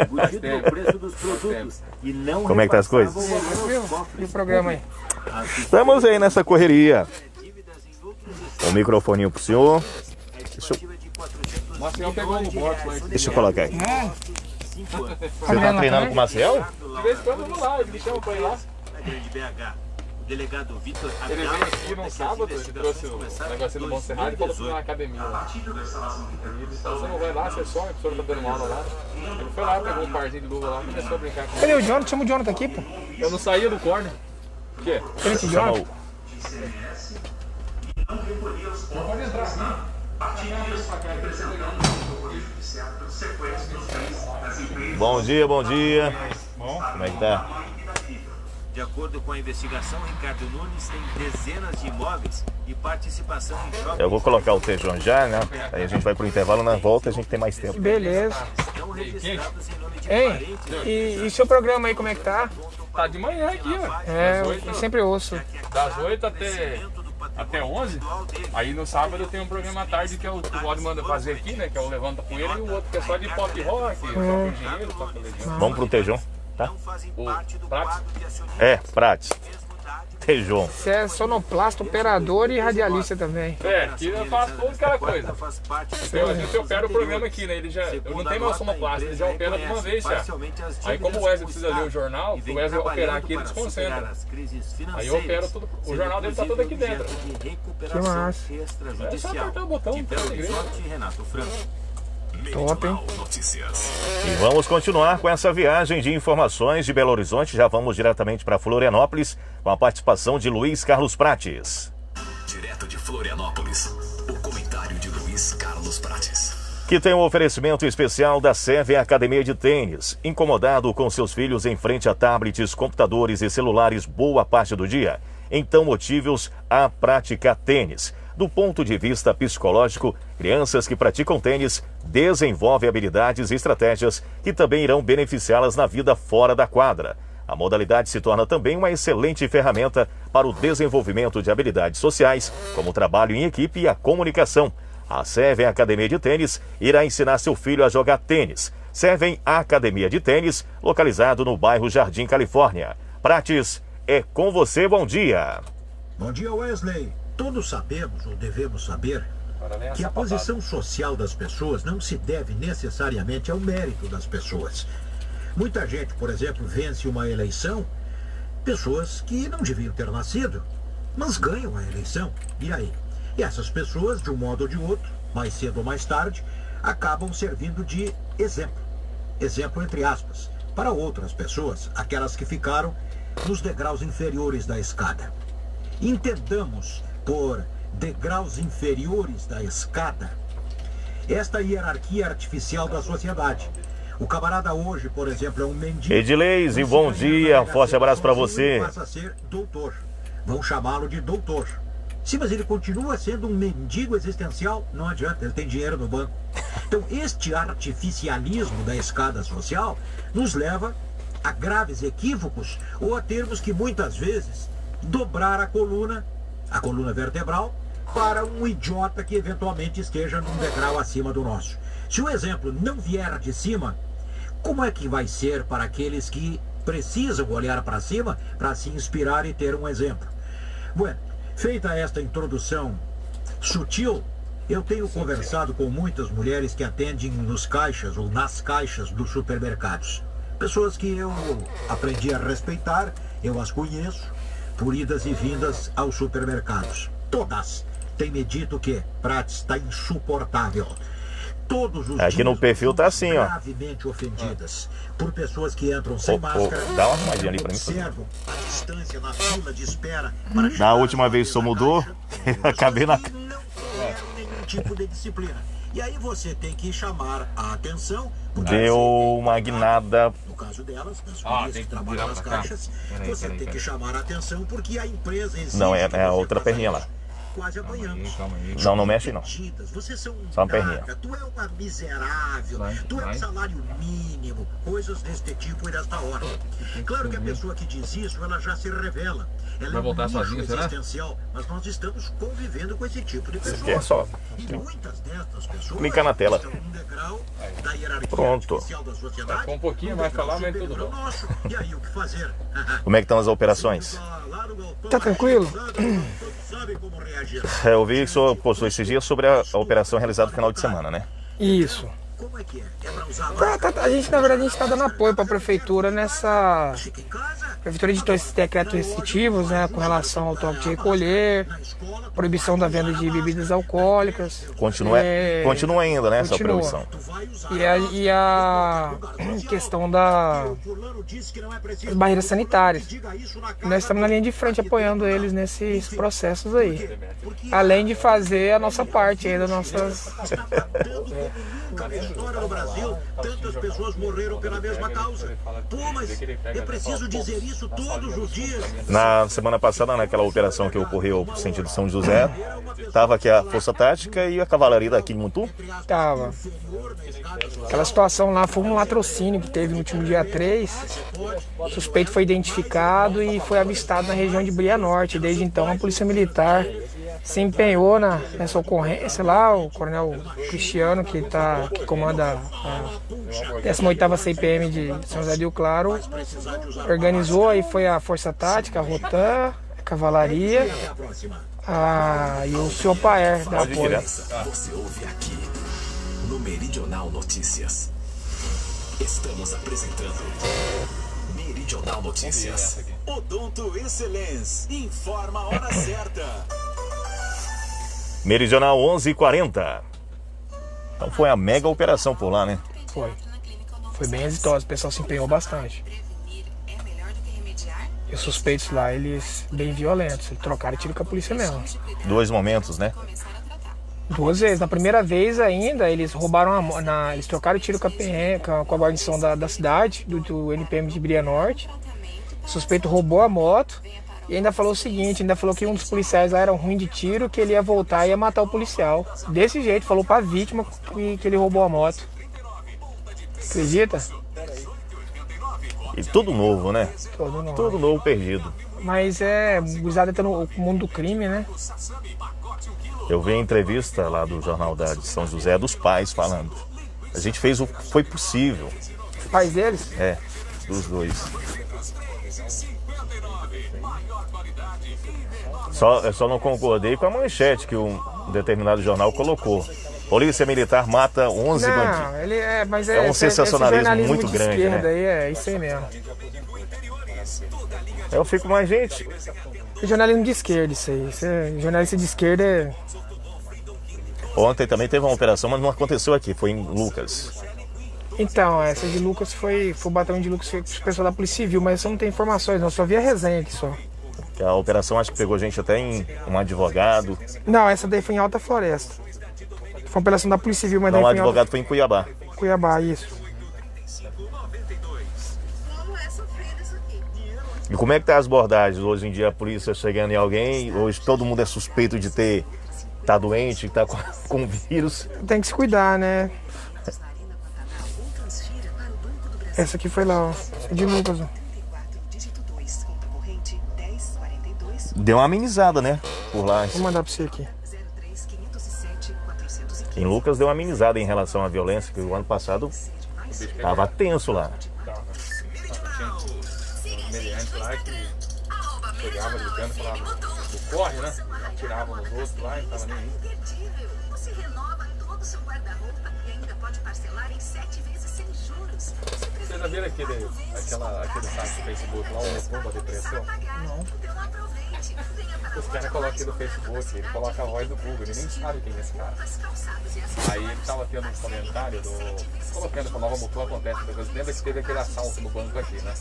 Embutido no preço dos produtos e não Como é que tá as coisas? E o programa aí? Estamos aí nessa correria. Um microfoninho pro senhor. Maciel pegou no bote lá. Deixa eu colocar aí. Você tá treinando com o Maciel? De vez em quando eu vou lá, ele me chama pra ir lá. O delegado Vitor Ele veio aqui no sábado, ele trouxe o negocinho do Monserrat e falou pra ir na academia lá. Ele falou, você não vai lá, você some, a professora tá dando aula lá. Ele foi lá, pegou um parzinho de luva lá e começou a brincar com ele. Cadê o Jonathan? Chama o Jonathan aqui, pô. Eu não saía do corner. O quê? Frente Jonathan. Não pode entrar assim. Bom dia, bom dia. Como é que tá? De acordo com a investigação, Ricardo Nunes tem dezenas de imóveis e participação em shoppings. Eu vou colocar o feijão já, né? Aí a gente vai pro intervalo, na volta a gente tem mais tempo. Beleza. Ei, e seu programa aí, como é que tá? Tá de manhã aqui, ó. É, eu sempre ouço. Das 8 até 11. Aí no sábado eu tenho um programa à tarde que é o que o Wally manda fazer aqui, né? Que é o Levanta Poeira, e o outro que é só de pop rock, toca engenheiro, toca legião. Vamos pro Tejão. tá? O Prates? É, Prates. Tejon. Você é sonoplasta, operador e radialista também. Que eu faço toda aquela coisa. Você opera o programa aqui, né? Eu não tenho mais sonoplasta, ele já opera de uma vez já. Aí como o Wesley precisa ler o jornal, o Wesley operar aqui, ele desconcentra. Aí eu opero tudo, o jornal dele tá todo aqui dentro. Que massa. É só apertar o botão. Top, hein? E vamos continuar com essa viagem de informações de Belo Horizonte. Já vamos diretamente para Florianópolis com a participação de Luiz Carlos Prates. Direto de Florianópolis, o comentário de Luiz Carlos Prates. Que tem um oferecimento especial da Serve Academia de Tênis. Incomodado com seus filhos em frente a tablets, computadores e celulares boa parte do dia? Então motive-os a praticar tênis. Do ponto de vista psicológico, crianças que praticam tênis desenvolvem habilidades e estratégias que também irão beneficiá-las na vida fora da quadra. A modalidade se torna também uma excelente ferramenta para o desenvolvimento de habilidades sociais, como o trabalho em equipe e a comunicação. A Servem Academia de Tênis irá ensinar seu filho a jogar tênis. Servem Academia de Tênis, localizado no bairro Jardim Califórnia. Prates, é com você, bom dia. Bom dia, Wesley. Todos sabemos, ou devemos saber, que a posição social das pessoas não se deve necessariamente ao mérito das pessoas. Muita gente, por exemplo, vence uma eleição, pessoas que não deviam ter nascido, mas ganham a eleição. E aí? E essas pessoas, de um modo ou de outro, mais cedo ou mais tarde, acabam servindo de exemplo. Exemplo entre aspas, para outras pessoas, aquelas que ficaram nos degraus inferiores da escada. Entendamos por degraus inferiores da escada esta hierarquia artificial da sociedade. O camarada hoje, por exemplo, é um mendigo. Edileise, bom dia, forte abraço para você. Passa a ser doutor. Vão chamá-lo de doutor. Sim, mas ele continua sendo um mendigo existencial? Não adianta, ele tem dinheiro no banco. Então, este artificialismo da escada social nos leva a graves equívocos ou a termos que muitas vezes dobrar a coluna vertebral, para um idiota que eventualmente esteja num degrau acima do nosso. Se o exemplo não vier de cima, como é que vai ser para aqueles que precisam olhar para cima para se inspirar e ter um exemplo? Bueno, feita esta introdução sutil, eu tenho conversado com muitas mulheres que atendem nos caixas ou nas caixas dos supermercados. Pessoas que eu aprendi a respeitar, eu as conheço, por idas e vindas aos supermercados. Todas têm me dito que Prates está insuportável. Todos os aqui no perfil tá assim, ó. Gravemente ofendidas por pessoas que entram sem máscara. Dá uma arrumadinha ali pra mim. Observam a distância na fila de espera. Na última vez que mudou, acabei na... Não toleram nenhum tipo de disciplina. E aí você tem que chamar a atenção. Deu uma guinada. No caso delas, das mulheres que trabalham nas caixas, você tem que chamar a atenção porque a empresa exige. Não, é a outra perninha lá. Quase apanhamos. Não mexe não. Vocês são só uma perninha. Tu é uma miserável, tu é um salário mínimo, coisas deste tipo e desta ordem. Claro que a pessoa que diz isso, ela já se revela. Ela vai voltar sozinha, será? Mas nós estamos convivendo com esse tipo de pessoa. Isso aqui é só. E muitas destas pessoas clica na tela. estão num degrau da hierarquia pronto. artificial da sociedade. Com um pouquinho mais falar, mas tudo bom. Nosso. E aí, o que fazer? Como é que estão as operações? Tá tranquilo? Eu vi que o senhor postou esses dias sobre a operação realizada no final de semana, né? Isso. Como é que é? É pra usar A gente, na verdade, a gente está dando apoio para a prefeitura nessa... A prefeitura editou esses decretos restritivos, né, com relação ao toque de recolher, proibição da venda de bebidas alcoólicas. Continua ainda, né, essa proibição. E a questão das barreiras sanitárias. Nós estamos na linha de frente apoiando eles nesses processos aí. Além de fazer a nossa parte aí das nossas... história do Brasil, tantas pessoas morreram pela mesma causa. Pô, mas é preciso dizer isso todos os dias. Na semana passada, naquela operação que ocorreu no sentido São José, estava aqui a Força Tática e a Cavalaria daqui de Mutum? Tava. Aquela situação lá foi um latrocínio que teve no último dia 3. O suspeito foi identificado e foi avistado na região de Bria Norte. Desde então, a Polícia Militar se empenhou nessa ocorrência lá, o coronel Cristiano, que comanda a 18ª CPM de São José do Rio Claro, organizou, aí foi a Força Tática, a Rotan, a Cavalaria e o Sr. Paer da apoio. Você ouve aqui no Meridional Notícias. Estamos apresentando Meridional Notícias. Odonto Excelência informa a hora certa. Meridional 11h40. Então foi a mega operação por lá, né? Foi bem exitosa, o pessoal se empenhou bastante. E os suspeitos lá, eles bem violentos, eles trocaram tiro com a polícia mesmo. 2 momentos, né? 2 vezes. Na primeira vez ainda, eles roubaram eles trocaram tiro com a guarnição da cidade, do NPM de Bria Norte. O suspeito roubou a moto e ainda falou o seguinte, ainda falou que um dos policiais lá era ruim de tiro, que ele ia voltar e ia matar o policial. Desse jeito, falou pra vítima que ele roubou a moto. Acredita? E tudo novo, né? Tudo novo. Tudo novo perdido. Mas gurizada tá no mundo do crime, né? Eu vi a entrevista lá do Jornal de São José dos pais falando. A gente fez o que foi possível. Os pais deles? É, dos dois. Eu só não concordei com a manchete que um determinado jornal colocou. Polícia Militar mata 11 bandidos. Mas um sensacionalismo muito grande, esquerda, né? Aí é isso aí mesmo. Eu fico mais, gente. Jornalismo de esquerda, isso aí. Jornalista de esquerda é... Ontem também teve uma operação, mas não aconteceu aqui, foi em Lucas. Então, essa de Lucas foi o batalhão de Lucas, foi com o pessoal da Polícia Civil, mas eu não tenho informações, não, só vi a resenha aqui só. A operação acho que pegou gente até em um advogado. Não, essa daí foi em Alta Floresta. Foi uma operação da Polícia Civil, mas não, daí o advogado foi em Cuiabá. Cuiabá, isso. E como é que tá as abordagens? Hoje em dia a polícia chegando em alguém, hoje todo mundo é suspeito de tá doente, tá com vírus. Tem que se cuidar, né? Essa aqui foi lá, ó, de Lucas, ó. Deu uma amenizada, né? Por lá. Vou mandar pra você aqui. Em Lucas deu uma amenizada em relação à violência, que o ano passado tava tenso lá. Meliantes lá que chegava gritando, falava do corre, né? Atiravam nos outros lá e não tava nem aí. Você renova todo o seu guarda-roupa e ainda pode parcelar em 7 vezes sem juros. Vocês já viram aquele site do Facebook lá, o Responda a Depressão? Não. Os caras colocam aqui no Facebook, ele coloca a voz do Google, ele nem sabe quem é esse cara. Aí ele tava tendo um comentário colocando que a Nova Mutum acontece. Lembra que teve aquele assalto no banco aqui, né?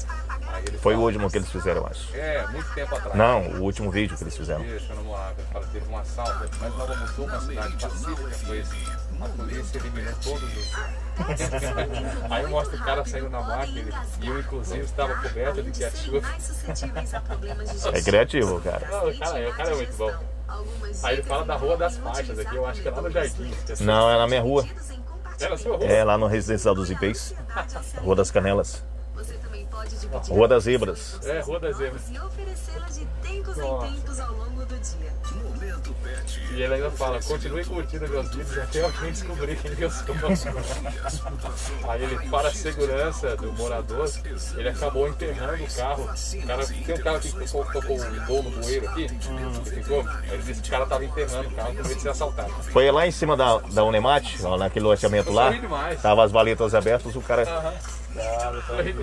Aí ele foi o último que eles fizeram, eu acho. Muito tempo atrás. Não, o último vídeo que eles fizeram. Isso, eu não lembro. Ele fala que teve um assalto, mas Nova Mutum, uma cidade pacífica, a polícia eliminou todos os... Aí mostra o cara saindo na máquina e eu, inclusive, estava coberto de ketchup. É criativo, cara. Não, o cara é muito bom. Aí ele fala da Rua das Faixas aqui, eu acho que é lá no Jardim. Não, é na minha rua. É na sua rua? É lá no Residencial dos Ipês. Rua das Canelas. Rua das Zebras. É, Rua das Zebras. E ele ainda fala, continue curtindo meus vídeos até alguém descobrir quem eu sou. Aí ele, para a segurança do morador, ele acabou enterrando o carro. Tem um cara que tocou um gol no bueiro aqui, ele disse que o cara estava enterrando o carro com medo de ser assaltado. Foi lá em cima da Unemate, naquele loteamento lá, tava as valetas abertas, o cara...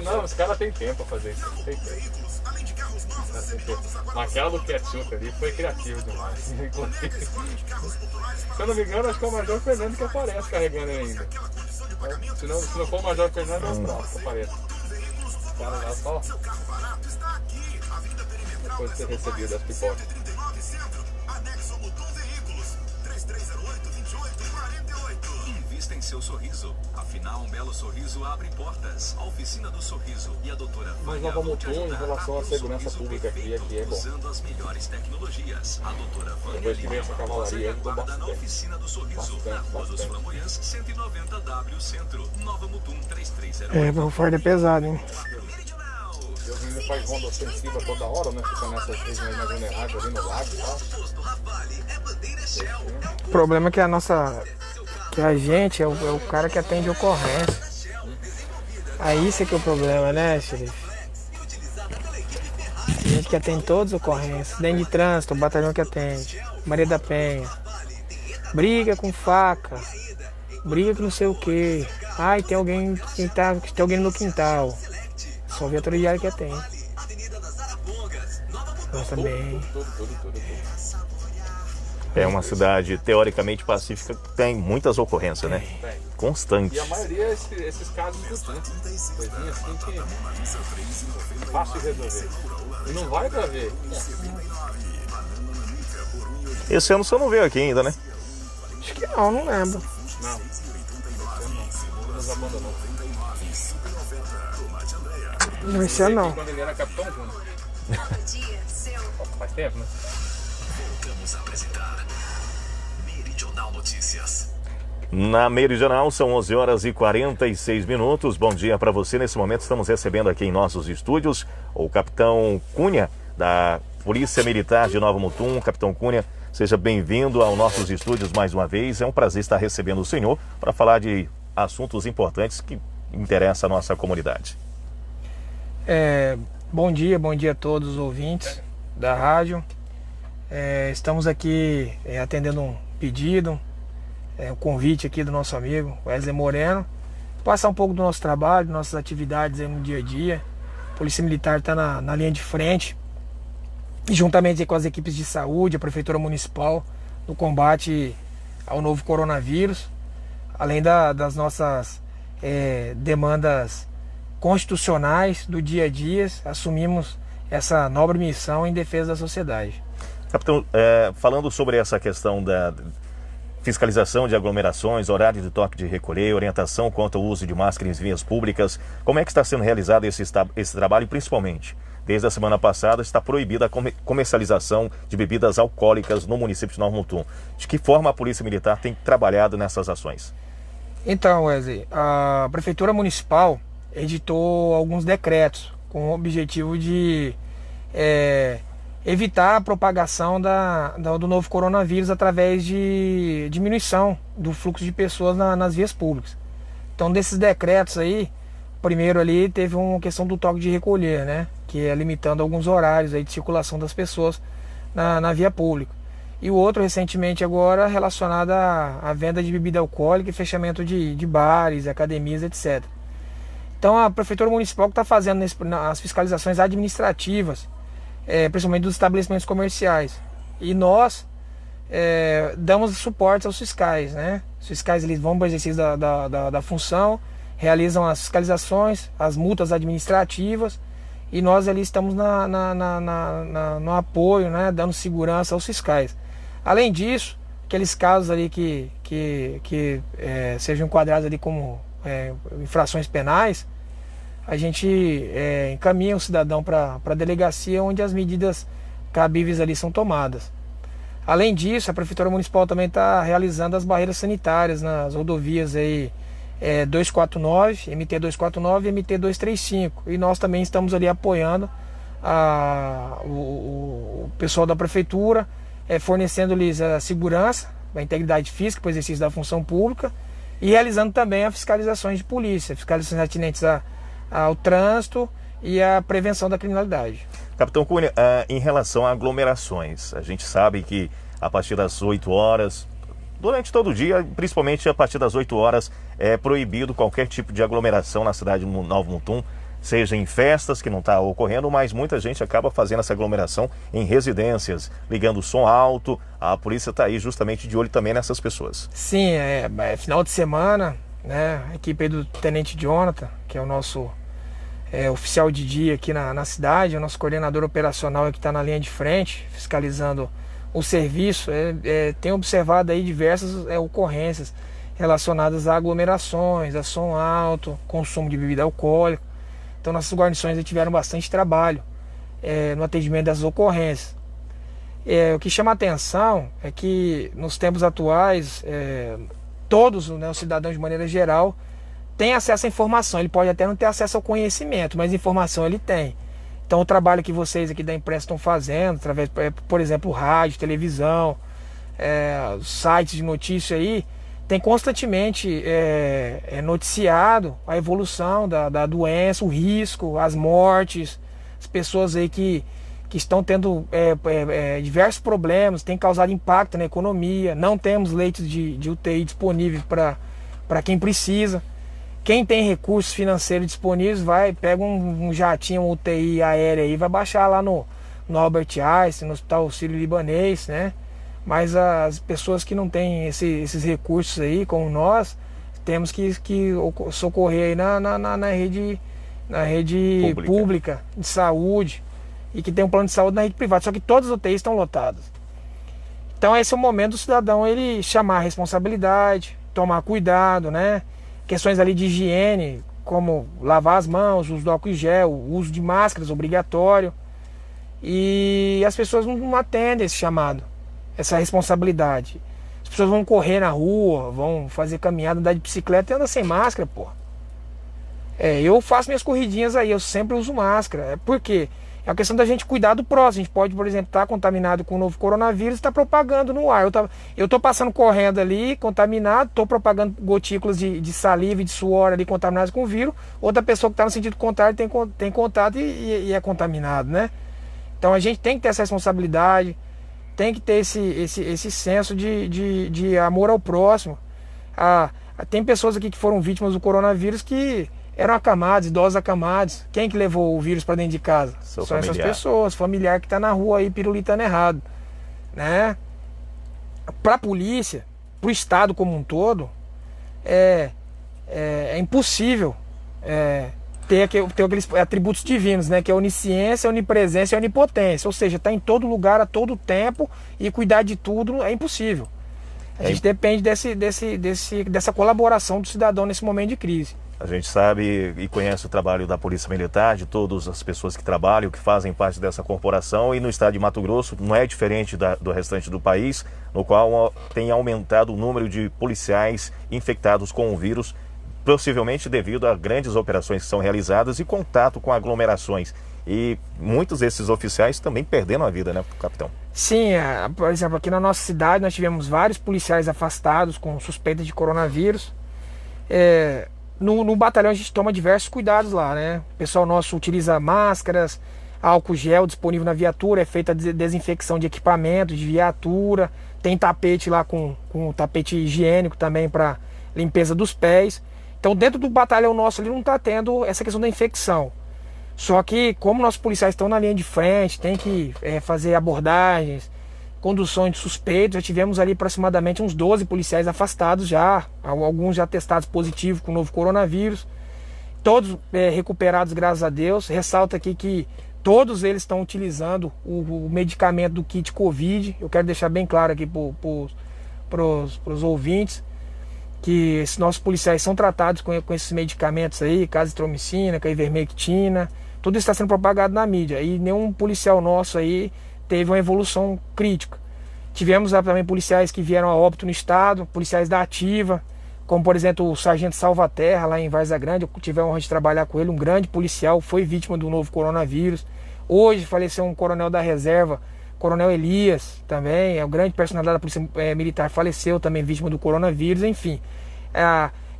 Não, os caras têm tempo pra fazer isso, tem tempo. Aquela do ketchup ali foi criativo demais. Se eu não me engano, acho que é o Major Fernando que aparece carregando ele ainda. Se não for o Major Fernando, é o próximo que aparece. O cara lá só depois de ter recebido as pipocas. Invista em seu sorriso. Afinal, um belo sorriso abre portas. A Oficina do Sorriso e a doutora Mas Nova Mutum, em relação à segurança pública aqui é bom. Usando as melhores tecnologias. A doutora depois que vem essa cavalaria, guarda na Oficina do Sorriso. Na Rua dos Flamboyantes, 190W Centro. Nova Mutum 3308. O Ford é pesado, hein? Deus ainda faz ronda ofensiva toda hora, né? Fica nessas regiões mais vulneráveis ali no lago e tal. O problema é que que a gente é o cara que atende ocorrência. Aí isso é que é o problema, né, xerife? A gente que atende todas as ocorrências. Dentro de trânsito, o batalhão que atende. Maria da Penha. Briga com faca. Briga com não sei o quê. Ai, tem alguém tem alguém no meu quintal. Só viatura diária que atende. Nós também. É uma cidade teoricamente pacífica que tem muitas ocorrências, né? Constantes. E a maioria é esses casos do tempo. Coisinha assim que fácil de resolver. E não vai pra ver. Esse ano você não veio aqui ainda, né? Acho que não lembro. Não. Nos abandonou. Não, esse ano não. Quando ele era Capitão Júnior. Faz tempo, né? Voltamos a apresentar Meridional Notícias. Na Meridional são 11 horas e 46 minutos. Bom dia para você. Nesse momento estamos recebendo aqui em nossos estúdios o Capitão Cunha, da Polícia Militar de Nova Mutum. Capitão Cunha, seja bem-vindo aos nossos estúdios mais uma vez. É um prazer estar recebendo o senhor para falar de assuntos importantes que interessam a nossa comunidade. Bom dia a todos os ouvintes da rádio. Estamos aqui atendendo um pedido, um convite aqui do nosso amigo Wesley Moreno, passar um pouco do nosso trabalho, nossas atividades aí no dia a dia. A Polícia Militar está na linha de frente, juntamente com as equipes de saúde, a Prefeitura Municipal, no combate ao novo coronavírus, além das nossas demandas constitucionais do dia a dia. Assumimos essa nobre missão em defesa da sociedade. Capitão, falando sobre essa questão da fiscalização de aglomerações, horário de toque de recolher, orientação quanto ao uso de máscara em vias públicas, como é que está sendo realizado esse trabalho? Principalmente, desde a semana passada está proibida a comercialização de bebidas alcoólicas no município de Nova Mutum. De que forma a Polícia Militar tem trabalhado nessas ações? Então, Wesley, a Prefeitura Municipal editou alguns decretos com o objetivo de evitar a propagação do novo coronavírus através de diminuição do fluxo de pessoas nas vias públicas. Então, desses decretos aí, primeiro ali teve uma questão do toque de recolher, né, que é limitando alguns horários aí de circulação das pessoas na via pública. E o outro, recentemente agora, relacionado à venda de bebida alcoólica e fechamento de bares, academias, etc. Então, a Prefeitura Municipal está fazendo as fiscalizações administrativas, principalmente dos estabelecimentos comerciais. E nós damos suporte aos fiscais, né? Os fiscais eles vão para o exercício da função, realizam as fiscalizações, as multas administrativas, e nós ali estamos no apoio, né? Dando segurança aos fiscais. Além disso, aqueles casos ali que sejam enquadrados ali como infrações penais, a gente encaminha o cidadão para a delegacia, onde as medidas cabíveis ali são tomadas. Além disso, a Prefeitura Municipal também está realizando as barreiras sanitárias nas rodovias aí, 249, MT-249 e MT-235. E nós também estamos ali apoiando o pessoal da Prefeitura, fornecendo-lhes a segurança, a integridade física para o exercício da função pública, e realizando também as fiscalizações de polícia, fiscalizações atinentes ao trânsito e à prevenção da criminalidade. Capitão Cunha, em relação a aglomerações, a gente sabe que a partir das 8 horas, durante todo o dia, principalmente a partir das 8 horas, é proibido qualquer tipo de aglomeração na cidade de Nova Mutum, seja em festas, que não está ocorrendo, mas muita gente acaba fazendo essa aglomeração em residências, ligando o som alto. A polícia está aí justamente de olho também nessas pessoas. Sim, final de semana, né, a equipe aí do Tenente Jonathan, que é o nosso oficial de dia aqui na cidade, o nosso coordenador operacional que está na linha de frente, fiscalizando o serviço, tem observado aí diversas ocorrências relacionadas a aglomerações, a som alto, consumo de bebida alcoólica. Então nossas guarnições tiveram bastante trabalho no atendimento dessas ocorrências. O que chama a atenção é que nos tempos atuais, todos, né, os cidadãos de maneira geral, têm acesso à informação. Ele pode até não ter acesso ao conhecimento, mas informação ele tem. Então o trabalho que vocês aqui da imprensa estão fazendo, através, por exemplo, rádio, televisão, sites de notícia aí, tem constantemente noticiado a evolução da doença, o risco, as mortes, as pessoas aí que estão tendo diversos problemas, tem causado impacto na economia, não temos leitos de UTI disponíveis para quem precisa. Quem tem recursos financeiros disponíveis pega um jatinho, uma UTI aérea aí, vai baixar lá no Albert Einstein, no Hospital Sírio-Libanês, né? Mas as pessoas que não têm esses recursos aí, como nós, temos que socorrer aí na rede pública de saúde, e que tem um plano de saúde na rede privada, só que todas as UTIs estão lotadas. Então esse é o momento do cidadão ele chamar a responsabilidade, tomar cuidado, né? Questões ali de higiene, como lavar as mãos, uso do álcool em gel, o uso de máscaras obrigatório. E as pessoas não atendem esse chamado, essa responsabilidade. As pessoas vão correr na rua, vão fazer caminhada, andar de bicicleta e andam sem máscara, pô. Eu faço minhas corridinhas aí, eu sempre uso máscara. Por quê? É a questão da gente cuidar do próximo. A gente pode, por exemplo, estar contaminado com o novo coronavírus e estar propagando no ar. Eu estou passando correndo ali, contaminado, estou propagando gotículas de saliva e de suor ali contaminadas com o vírus. Outra pessoa que está no sentido contrário tem contato e é contaminado, né? Então a gente tem que ter essa responsabilidade, tem que ter esse senso de amor ao próximo. Tem pessoas aqui que foram vítimas do coronavírus que eram acamados, idosos acamados. Quem que levou o vírus para dentro de casa? São essas pessoas, familiar que está na rua aí pirulitando errado, né? Para a polícia, para o Estado como um todo, é impossível ter aqueles atributos divinos, né? Que é onisciência, onipresença e onipotência. Ou seja, está em todo lugar, a todo tempo, e cuidar de tudo é impossível. A gente depende dessa colaboração do cidadão nesse momento de crise. A gente sabe e conhece o trabalho da Polícia Militar, de todas as pessoas que trabalham, que fazem parte dessa corporação, e no estado de Mato Grosso não é diferente do restante do país, no qual tem aumentado o número de policiais infectados com o vírus, possivelmente devido a grandes operações que são realizadas e contato com aglomerações. E muitos desses oficiais também perderam a vida, né, capitão? Sim, por exemplo, aqui na nossa cidade nós tivemos vários policiais afastados com suspeita de coronavírus. No batalhão a gente toma diversos cuidados lá, né? O pessoal nosso utiliza máscaras, álcool gel disponível na viatura, é feita a desinfecção de equipamento, de viatura, tem tapete lá com tapete higiênico também para limpeza dos pés. Então dentro do batalhão nosso ali não está tendo essa questão da infecção. Só que como nossos policiais estão na linha de frente, tem que fazer abordagens, conduções de suspeitos, já tivemos ali aproximadamente uns 12 policiais afastados já, alguns já testados positivos com o novo coronavírus, todos recuperados, graças a Deus. Ressalto aqui que todos eles estão utilizando o medicamento do kit Covid. Eu quero deixar bem claro aqui para os ouvintes que esses nossos policiais são tratados com esses medicamentos aí, azitromicina, ivermectina, tudo isso está sendo propagado na mídia, e nenhum policial nosso aí teve uma evolução crítica. Tivemos lá também policiais que vieram a óbito no estado, policiais da ativa, como por exemplo o sargento Salvaterra lá em Várzea Grande. Eu tive a honra de trabalhar com ele, um grande policial, foi vítima do novo coronavírus. Hoje faleceu um coronel da reserva, coronel Elias também, é um grande personalidade da Polícia Militar, faleceu também vítima do coronavírus. Enfim,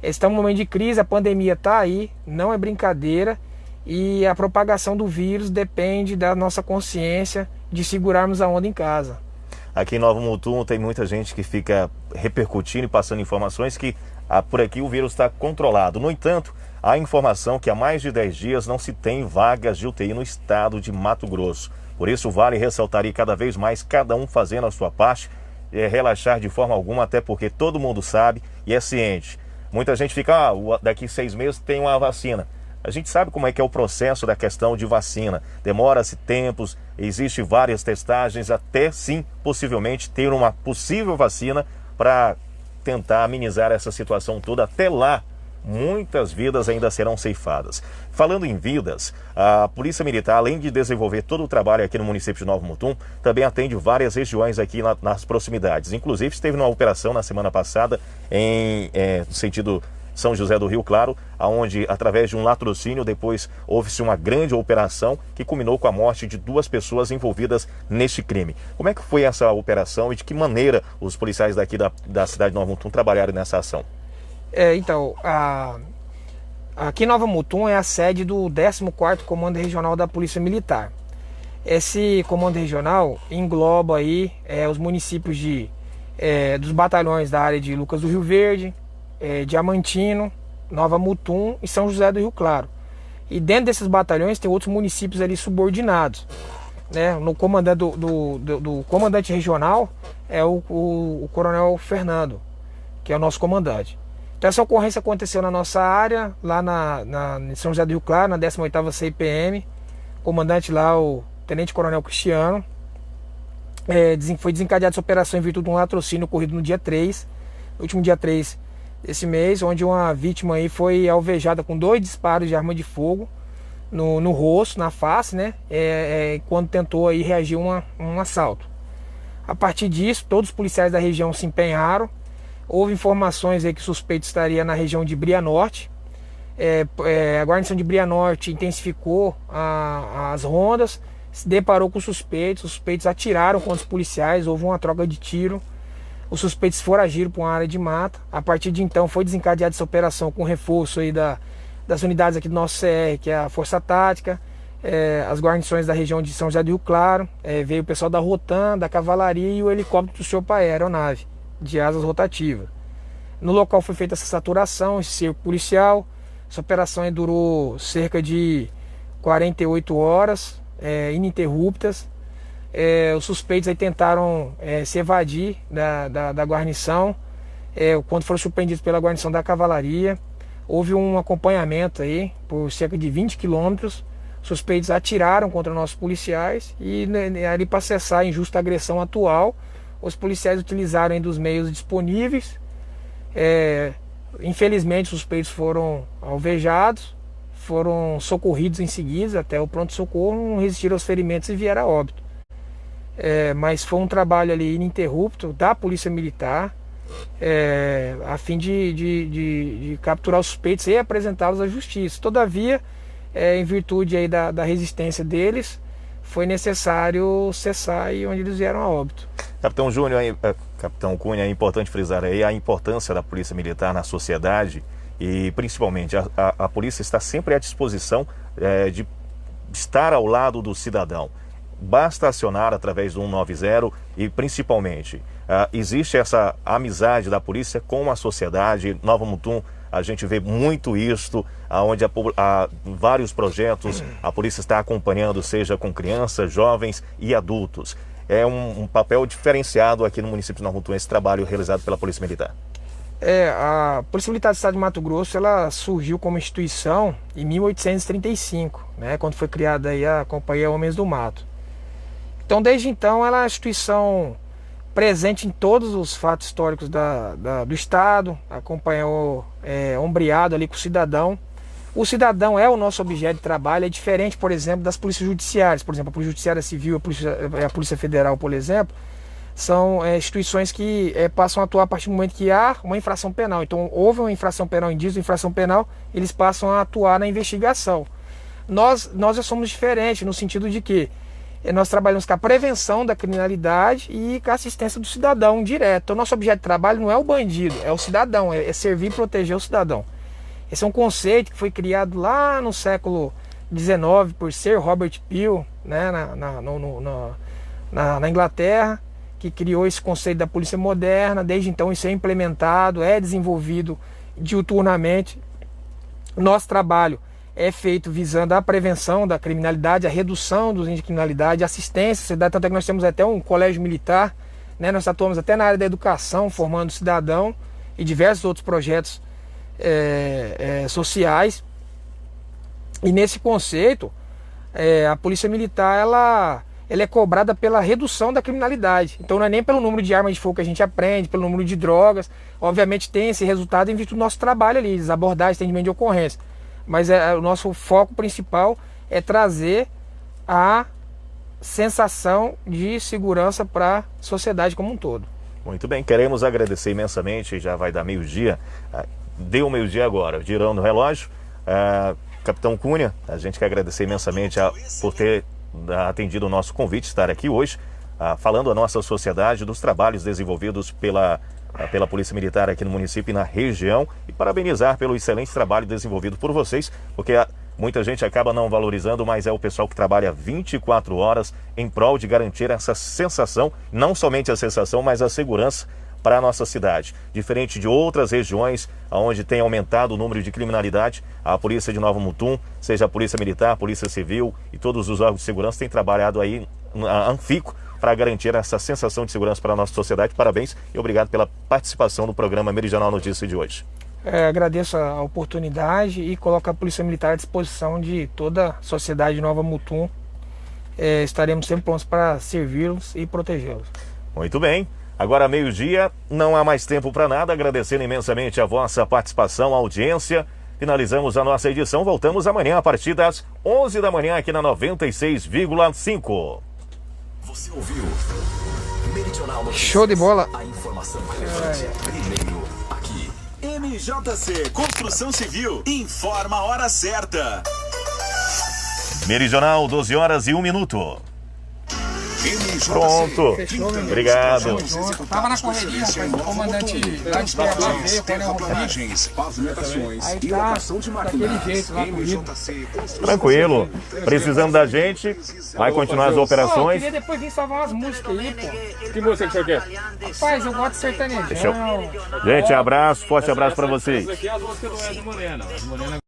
estamos num momento de crise, a pandemia está aí, não é brincadeira, e a propagação do vírus depende da nossa consciência de segurarmos a onda em casa. Aqui em Novo Mutum tem muita gente que fica repercutindo e passando informações que por aqui o vírus está controlado. No entanto, há informação que há mais de 10 dias não se tem vagas de UTI no estado de Mato Grosso. Por isso vale ressaltar aí cada vez mais, cada um fazendo a sua parte, relaxar de forma alguma, até porque todo mundo sabe e é ciente. Muita gente fica, daqui 6 meses tem uma vacina. A gente sabe como é que é o processo da questão de vacina. Demora-se tempos, existem várias testagens, até sim, possivelmente, ter uma possível vacina para tentar amenizar essa situação toda. Até lá, muitas vidas ainda serão ceifadas. Falando em vidas, a Polícia Militar, além de desenvolver todo o trabalho aqui no município de Novo Mutum, também atende várias regiões aqui nas proximidades. Inclusive, esteve numa operação na semana passada no sentido São José do Rio Claro, onde, através de um latrocínio, depois houve-se uma grande operação que culminou com a morte de 2 pessoas envolvidas neste crime. Como é que foi essa operação e de que maneira os policiais daqui da cidade de Nova Mutum trabalharam nessa ação? Então, aqui em Nova Mutum é a sede do 14º Comando Regional da Polícia Militar. Esse comando regional engloba aí os municípios dos batalhões da área de Lucas do Rio Verde, Diamantino, Nova Mutum e São José do Rio Claro. E dentro desses batalhões tem outros municípios ali subordinados, né? No comandante do comandante regional é o Coronel Fernando, que é o nosso comandante. Então essa ocorrência aconteceu na nossa área, lá em São José do Rio Claro, na 18ª CIPM. Comandante lá, o Tenente Coronel Cristiano, foi desencadeada essa operação em virtude de um latrocínio ocorrido no dia 3, no último dia 3 desse mês, onde uma vítima aí foi alvejada com 2 disparos de arma de fogo no rosto, na face, né? Quando tentou aí reagir a um assalto. A partir disso, todos os policiais da região se empenharam. Houve informações aí que o suspeito estaria na região de Bria Norte. A guarnição de Bria Norte intensificou as rondas, se deparou com os suspeitos atiraram contra os policiais, houve uma troca de tiro. Os suspeitos foragiram para uma área de mata. A partir de então foi desencadeada essa operação com reforço aí das unidades aqui do nosso CR, que é a Força Tática, as guarnições da região de São José do Rio Claro, veio o pessoal da Rotan, da Cavalaria e o helicóptero do Senhor Pai, aeronave de asas rotativas. No local foi feita essa saturação, esse cerco policial. Essa operação aí durou cerca de 48 horas ininterruptas. Os suspeitos aí tentaram se evadir da guarnição, quando foram surpreendidos pela guarnição da Cavalaria. Houve um acompanhamento aí por cerca de 20 quilômetros. Os suspeitos atiraram contra nossos policiais e ali para cessar a injusta agressão atual, os policiais utilizaram ainda os meios disponíveis. Infelizmente os suspeitos foram alvejados, foram socorridos em seguida até o pronto-socorro, não resistiram aos ferimentos e vieram a óbito. Mas foi um trabalho ali ininterrupto da Polícia Militar, a fim de capturar os suspeitos e apresentá-los à justiça. Todavia, em virtude aí da resistência deles, foi necessário cessar e onde eles vieram a óbito. Capitão Cunha, é importante frisar aí a importância da Polícia Militar na sociedade e principalmente a polícia está sempre à disposição de estar ao lado do cidadão. Basta acionar através do 190 e principalmente existe essa amizade da polícia com a sociedade. Nova Mutum, a gente vê muito isto, onde há vários projetos a polícia está acompanhando, seja com crianças, jovens e adultos. É um papel diferenciado aqui no município de Nova Mutum, esse trabalho realizado pela Polícia Militar. A Polícia Militar do Estado de Mato Grosso, ela surgiu como instituição em 1835, né, quando foi criada aí a Companhia Homens do Mato. Então, desde então, ela é uma instituição presente em todos os fatos históricos do Estado, acompanhou, ombreado ali com o cidadão. O cidadão é o nosso objeto de trabalho, é diferente, por exemplo, das polícias judiciárias. Por exemplo, a Polícia Judiciária Civil, a Polícia Federal, por exemplo, são instituições que passam a atuar a partir do momento que há uma infração penal. Então, houve uma infração penal, indício de infração penal, eles passam a atuar na investigação. Nós já somos diferentes, no sentido de que nós trabalhamos com a prevenção da criminalidade e com a assistência do cidadão direto. Então, nosso objeto de trabalho não é o bandido, é o cidadão, é servir e proteger o cidadão. Esse é um conceito que foi criado lá no século XIX por Sir Robert Peel, né, na Inglaterra, que criou esse conceito da polícia moderna. Desde então isso é implementado, é desenvolvido diuturnamente. Nosso trabalho é feito visando a prevenção da criminalidade, a redução dos índices de criminalidade, assistência à sociedade, tanto é que nós temos até um colégio militar, né, nós atuamos até na área da educação, formando cidadão e diversos outros projetos sociais. E nesse conceito, a Polícia Militar ela é cobrada pela redução da criminalidade. Então não é nem pelo número de armas de fogo que a gente aprende, pelo número de drogas. Obviamente tem esse resultado em virtude do nosso trabalho ali, desabordar atendimento de ocorrência. Mas o nosso foco principal é trazer a sensação de segurança para a sociedade como um todo. Muito bem, queremos agradecer imensamente, já vai dar meio-dia. deu meio-dia agora, girando o relógio. Capitão Cunha, a gente quer agradecer imensamente por ter atendido o nosso convite, estar aqui hoje, falando à nossa sociedade dos trabalhos desenvolvidos pela Polícia Militar aqui no município e na região, e parabenizar pelo excelente trabalho desenvolvido por vocês, porque muita gente acaba não valorizando, mas é o pessoal que trabalha 24 horas em prol de garantir essa sensação, não somente a sensação, mas a segurança para a nossa cidade. Diferente de outras regiões onde tem aumentado o número de criminalidade, a Polícia de Nova Mutum, seja a Polícia Militar, a Polícia Civil e todos os órgãos de segurança têm trabalhado aí anfico para garantir essa sensação de segurança para a nossa sociedade. Parabéns e obrigado pela participação no programa Meridional Notícia de hoje. Agradeço a oportunidade e coloco a Polícia Militar à disposição de toda a sociedade de Nova Mutum. Estaremos sempre prontos para servi-los e protegê-los. Muito bem. Agora, meio-dia, não há mais tempo para nada. Agradecendo imensamente a vossa participação, a audiência. Finalizamos a nossa edição. Voltamos amanhã a partir das 11 da manhã aqui na 96,5. Você ouviu Meridional Notícias. Show de bola. A informação relevante primeiro aqui. MJC Construção Civil informa a hora certa. Meridional, 12 horas e 1 minuto. Pronto. Fechou, obrigado. Tava na correria, rapaz. O comandante lá de perto lá veio, aí tá daquele jeito lá comigo. Tranquilo. Precisando da gente, vai continuar as operações. Eu queria depois vir salvar umas músicas aí, pô. Que música que você quer? Rapaz, eu gosto de sertanejão. Gente, abraço, forte abraço pra vocês. Essa aqui é a música do Ed Morena. Ed Morena